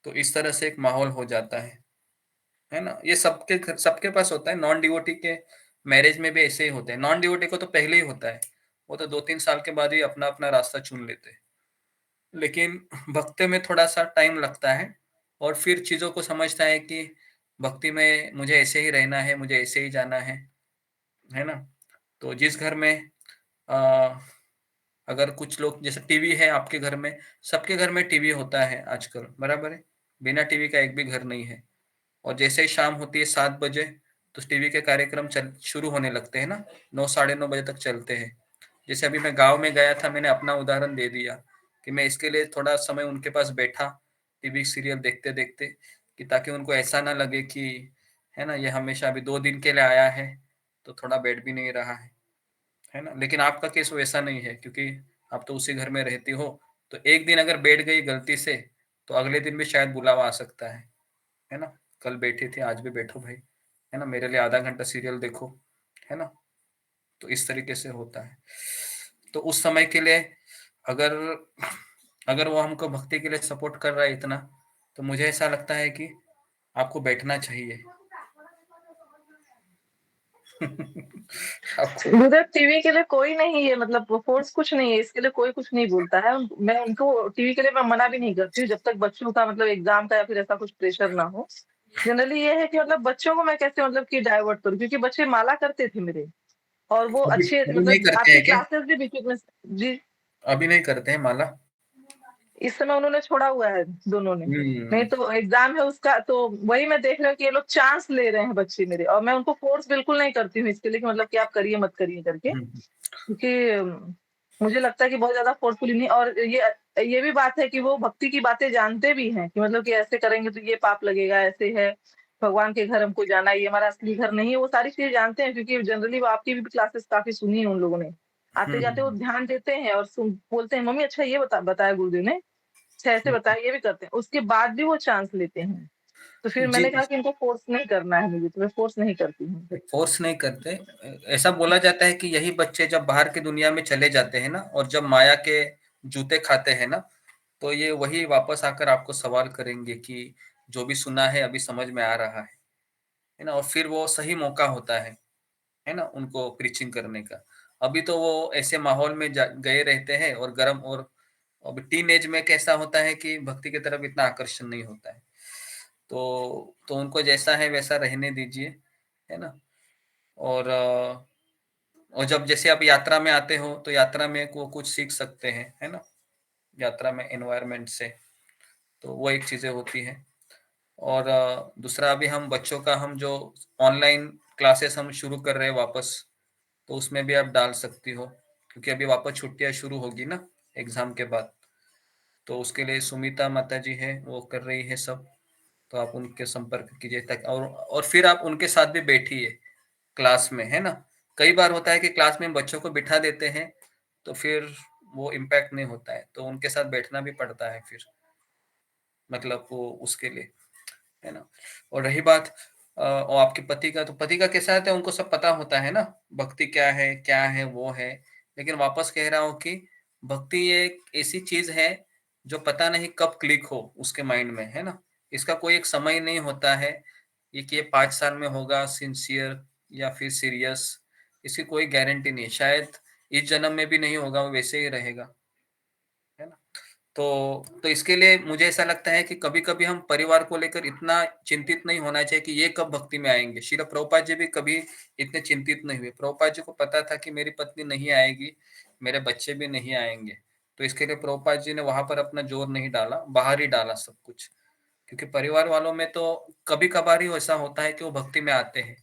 तो इस तरह से एक माहौल हो जाता है ना? ये सबके पास होता है, नॉन डिवोटी के मैरिज में भी ऐसे ही होते हैं। नॉन डिवोटी को तो पहले ही होता है, वो तो 2-3 साल के बाद ही अपना-अपना रास्ता चुन लेते हैं। लेकिन भक्ति में थोड़ा-सा टाइम लगता है और फिर चीज़ों को समझता है कि भक्ति में मुझे ऐसे ही रहना है, मुझे ऐसे ही जाना है ना? तो जिस घर में अ, अगर कुछ लोग जैसे टीवी है आपके घर में, सबके घर में टीवी होता है आजकल, बराबर है? बिना टीवी का एक भी घर नहीं है। और जैसे ही शाम होती है 7 बजे, तो टीवी के कार्यक्रम चल शुरू होने लगते हैं ना, 9 साढ़े 9 बजे तक चलते हैं। जैसे अभी मैं गाँव में गया था, मैंने अपना उदाहरण दे दिया कि मैं इसके लिए थोड़ा समय उनके पास बैठा, टीवी सीरियल देखते-देखते, कि ताकि उनको ऐसा ना लगे कि है ना, ये हमेशा अभी 2 दिन के लिए आया है, तो थोड़ा बैठ भी नहीं रहा है ना? लेकिन आपका केस वैसा नहीं है क्योंकि आप तो उसी घर में रहती हो, तो एक दिन अगर बैठ गई गलती से, तो अगले दिन भी शायद बुलावा आ सकता है ना? कल बैठी थी, आज भी बैठो भाई, है ना, मेरे लिए आधा घंटा सीरियल देखो, है ना। तो इस तरीके से होता है। तो उस समय के लिए अगर अगर वो हमको भक्ति के लिए सपोर्ट कर रहा है इतना, तो मुझे ऐसा लगता है कि आपको बैठना चाहिए। आपको गुरुदेव टीवी के लिए कोई नहीं है, मतलब फोर्स कुछ नहीं है, इसके लिए कोई कुछ नहीं बोलता है। मैं उनको टीवी के लिए मैं मना भी नहीं करती हूँ, जब तक बच्चों का मतलब एग्जाम का या फिर ऐसा कुछ प्रेशर ना हो। जनरली ये है कि मतलब बच्चों को मैं कैसे मतलब कि डाइवर्ट करूँ, क्योंकि बच्चे माला करते थे मेरे, और वो अभी अच्छे अभी नहीं मतलब करते आपकी हैं क्या? क्लासेस भी बीच में। जी, अभी नहीं करते हैं माला? इस समय उन्होंने छोड़ा हुआ है दोनों ने। नहीं हम्म तो एग्जाम है उसका, तो वही मैं देख रही हूँ कि ये लोग चांस ले रहे हैं बच्चे मेरे, और मैं उनको फोर्स बिल्कुल नहीं करती हूँ इसके लिए कि मतलब कि आप करिए मत करिए करके, हम्म क्योंकि मुझे लगता है कि बहुत ज्यादा फोर्सफुली नहीं। और ये भी बात है कि वो भक्ति की बातें जानते भी हैं कि मतलब कि ऐसे करेंगे तो ये पाप लगेगा, ऐसे है, भगवान के घर हमको जाना है, ये हमारा असली घर नहीं है, वो सारी चीजें जानते हैं, क्योंकि जनरली वो आपकी भी क्लासेस काफी सुनी है उन लोगों ने। आते जाते वो हम्म ध्यान देते हैं और बोलते हैं मम्मी अच्छा ये बताया गुरुदेव ने, अच्छा ऐसे बताया, ये भी करते हैं, उसके बाद भी वो चांस लेते हैं। तो फिर जी, मैंने कहा कि इनको फोर्स नहीं करना है मुझे, तो मैं फोर्स नहीं करती हूँ। फोर्स नहीं करते। ऐसा बोला जाता है कि यही बच्चे जब बाहर की दुनिया में चले जाते हैं ना, और जब माया के जूते खाते हैं ना, तो ये वही वापस आकर आपको सवाल करेंगे कि जो भी सुना है अभी समझ में आ रहा है ना। और फिर वो सही मौका होता है ना, उनको प्रीचिंग करने का। अभी तो वो ऐसे माहौल में गए रहते हैं, और गर्म, और अब टीन एज में कैसा होता है कि भक्ति की तरफ इतना आकर्षण नहीं होता है। तो उनको जैसा है वैसा रहने दीजिए, है ना। और और जब जैसे आप यात्रा में आते हो, तो यात्रा में वो कुछ सीख सकते हैं, है ना, यात्रा में एनवायरनमेंट से। तो वो एक चीजें होती है। और दूसरा, अभी हम बच्चों का हम जो ऑनलाइन क्लासेस हम शुरू कर रहे हैं वापस, तो उसमें भी आप डाल सकती हो, क्योंकि अभी वापस छुट्टियां शुरू होगी ना एग्जाम के बाद। तो उसके लिए सुमिता माता जी है, वो कर रही है सब। तो आप उनके संपर्क कीजिए, तक और फिर आप उनके साथ भी बैठिए क्लास में, है ना। कई बार होता है कि क्लास में बच्चों को बिठा देते हैं, तो फिर वो इम्पैक्ट नहीं होता है, तो उनके साथ बैठना भी पड़ता है फिर, मतलब वो उसके लिए, है ना। और रही बात और आपके पति का, तो पति का कैसा रहता है, उनको सब पता होता है ना, भक्ति क्या है वो है। लेकिन वापस कह रहा हूँ कि भक्ति ये एक ऐसी चीज है जो पता नहीं कब क्लिक हो उसके माइंड में, है ना। इसका कोई एक समय नहीं होता है, ये कि ये 5 साल में होगा सिंसियर या फिर सीरियस, इसकी कोई गारंटी नहीं है। शायद इस जन्म में भी नहीं होगा, वो वैसे ही रहेगा, है ना। तो इसके लिए मुझे ऐसा लगता है कि कभी कभी हम परिवार को लेकर इतना चिंतित नहीं होना चाहिए कि ये कब भक्ति में आएंगे। श्रील प्रभुपाद जी भी कभी इतने चिंतित नहीं हुए। प्रभुपाद जी को पता था कि मेरी पत्नी नहीं आएगी, मेरे बच्चे भी नहीं आएंगे, तो इसके लिए प्रभुपाद जी ने वहां पर अपना जोर नहीं डाला, बाहर ही डाला सब कुछ। क्योंकि परिवार वालों में तो कभी कभार ही ऐसा होता है कि वो भक्ति में आते हैं,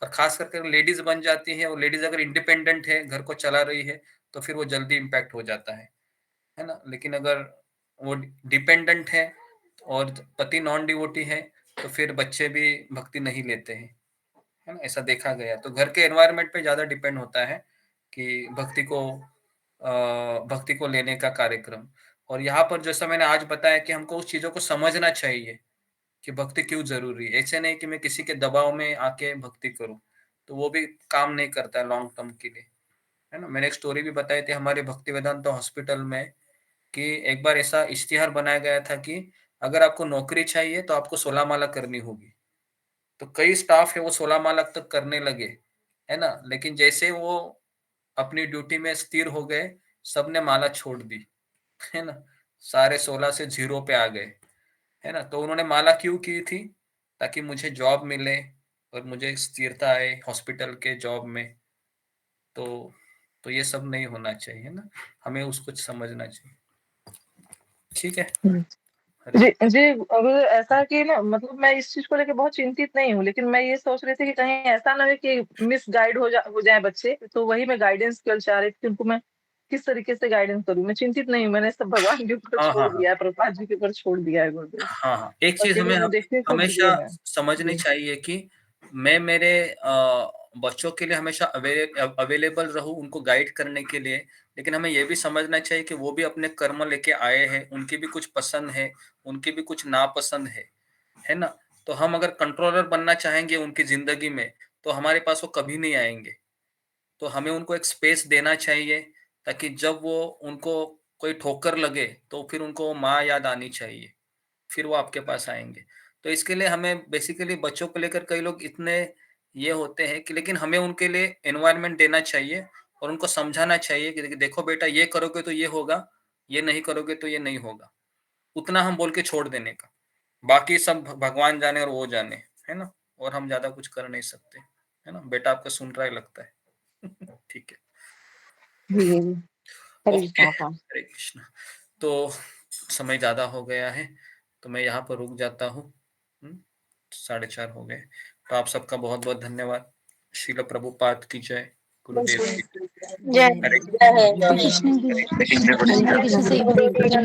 और खास करके लेडीज बन जाती है, और लेडीज अगर इंडिपेंडेंट है, घर को चला रही है, तो फिर वो जल्दी इम्पैक्ट हो जाता है ना। लेकिन अगर वो डिपेंडेंट है और पति नॉन डिवोटी है, तो फिर बच्चे भी भक्ति नहीं लेते हैं, है ना। ऐसा देखा गया। तो घर के एनवायरनमेंट पे ज्यादा डिपेंड होता है कि भक्ति को लेने का कार्यक्रम। और यहाँ पर जैसा मैंने आज बताया कि हमको उस चीजों को समझना चाहिए कि भक्ति क्यों जरूरी है। ऐसे नहीं कि मैं किसी के दबाव में आके भक्ति करूं, तो वो भी काम नहीं करता है लॉन्ग टर्म के लिए, है ना। मैंने एक स्टोरी भी बताई थी हमारे भक्ति वेदांत हॉस्पिटल में, कि एक बार ऐसा इश्तिहार बनाया गया था कि अगर आपको नौकरी चाहिए तो आपको 16 माला करनी होगी। तो कई स्टाफ है वो 16 माला तक करने लगे, है ना। लेकिन जैसे वो अपनी ड्यूटी में स्थिर हो गए, सबने माला छोड़ दी, है ना। सारे 16 से 0 पे आ गए, है ना। तो उन्होंने माला क्यों की थी? ताकि मुझे जॉब मिले और मुझे स्थिरता आए हॉस्पिटल के जॉब में। तो तो ये सब नहीं होना चाहिए ना, हमें उसको समझना चाहिए। ठीक है। हरे जी जी, अगर ऐसा कि ना मतलब मैं इस चीज को लेके बहुत चिंतित नहीं हूँ, लेकिन मैं ये सोच रही थी कि कहीं ऐसा ना हो कि मिस गाइड हो जाए बच्चे, तो वही मैं गाइडेंस केवल चाह रही थी कि उनको मैं किस तरीके से गाइडेंस करूँ। मैं चिंतित नहीं हूँ, मैंने सब भगवान के ऊपर हाँ छोड़ हाँ हाँ दिया है, प्रभुपाद जी के ऊपर छोड़ दिया है गुरुदेव। हाँ हाँ, एक और चीज हमें केवल मैं देखने को हमेशा बिजी हूँ मैं। समझनी जी चाहिए कि मैं मेरे बच्चों के लिए हमेशा अवेलेबल रहूं, उनको गाइड करने के लिए। लेकिन हमें यह भी समझना चाहिए कि वो भी अपने कर्म लेके आए हैं, उनकी भी कुछ पसंद है, उनकी भी कुछ नापसंद है ना। तो हम अगर कंट्रोलर बनना चाहेंगे उनकी जिंदगी में तो हमारे पास वो कभी नहीं आएंगे। तो हमें उनको एक स्पेस देना चाहिए ताकि जब वो उनको कोई ठोकर लगे तो फिर उनको माँ याद आनी चाहिए, फिर वो आपके पास आएंगे। तो इसके लिए हमें बेसिकली बच्चों को लेकर कई लोग इतने ये होते हैं कि, लेकिन हमें उनके लिए एनवायरनमेंट देना चाहिए और उनको समझाना चाहिए कि देखो बेटा ये करोगे तो ये होगा, ये नहीं करोगे तो ये नहीं होगा। उतना हम बोल के छोड़ देने का, बाकी सब भगवान जाने और वो जाने, है ना। और हम ज्यादा कुछ कर नहीं सकते, है ना। बेटा आपका सुन रहा है लगता है। ठीक है, ओके, हरे कृष्ण। तो समय ज्यादा हो गया है तो मैं यहाँ पर रुक जाता हूँ। 4:30 हो गए। तो आप सबका बहुत बहुत धन्यवाद। श्रील प्रभुपाद की जय, गुरुदेव की जय हरे कृष्ण जी। कृष्ण हरे कृष्ण से हरे कृष्ण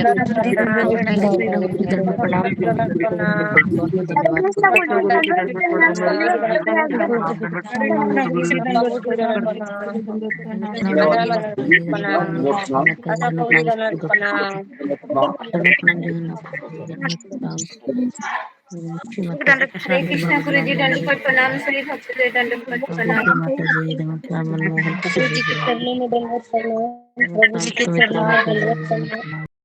गुरु जी, दंडवत प्रणाम। सभी भक्त को दंडवत प्रणाम। गुरु जी के चरणों में दंडवत प्रणाम। प्रभु जी के चरणों में दंडवत प्रणाम।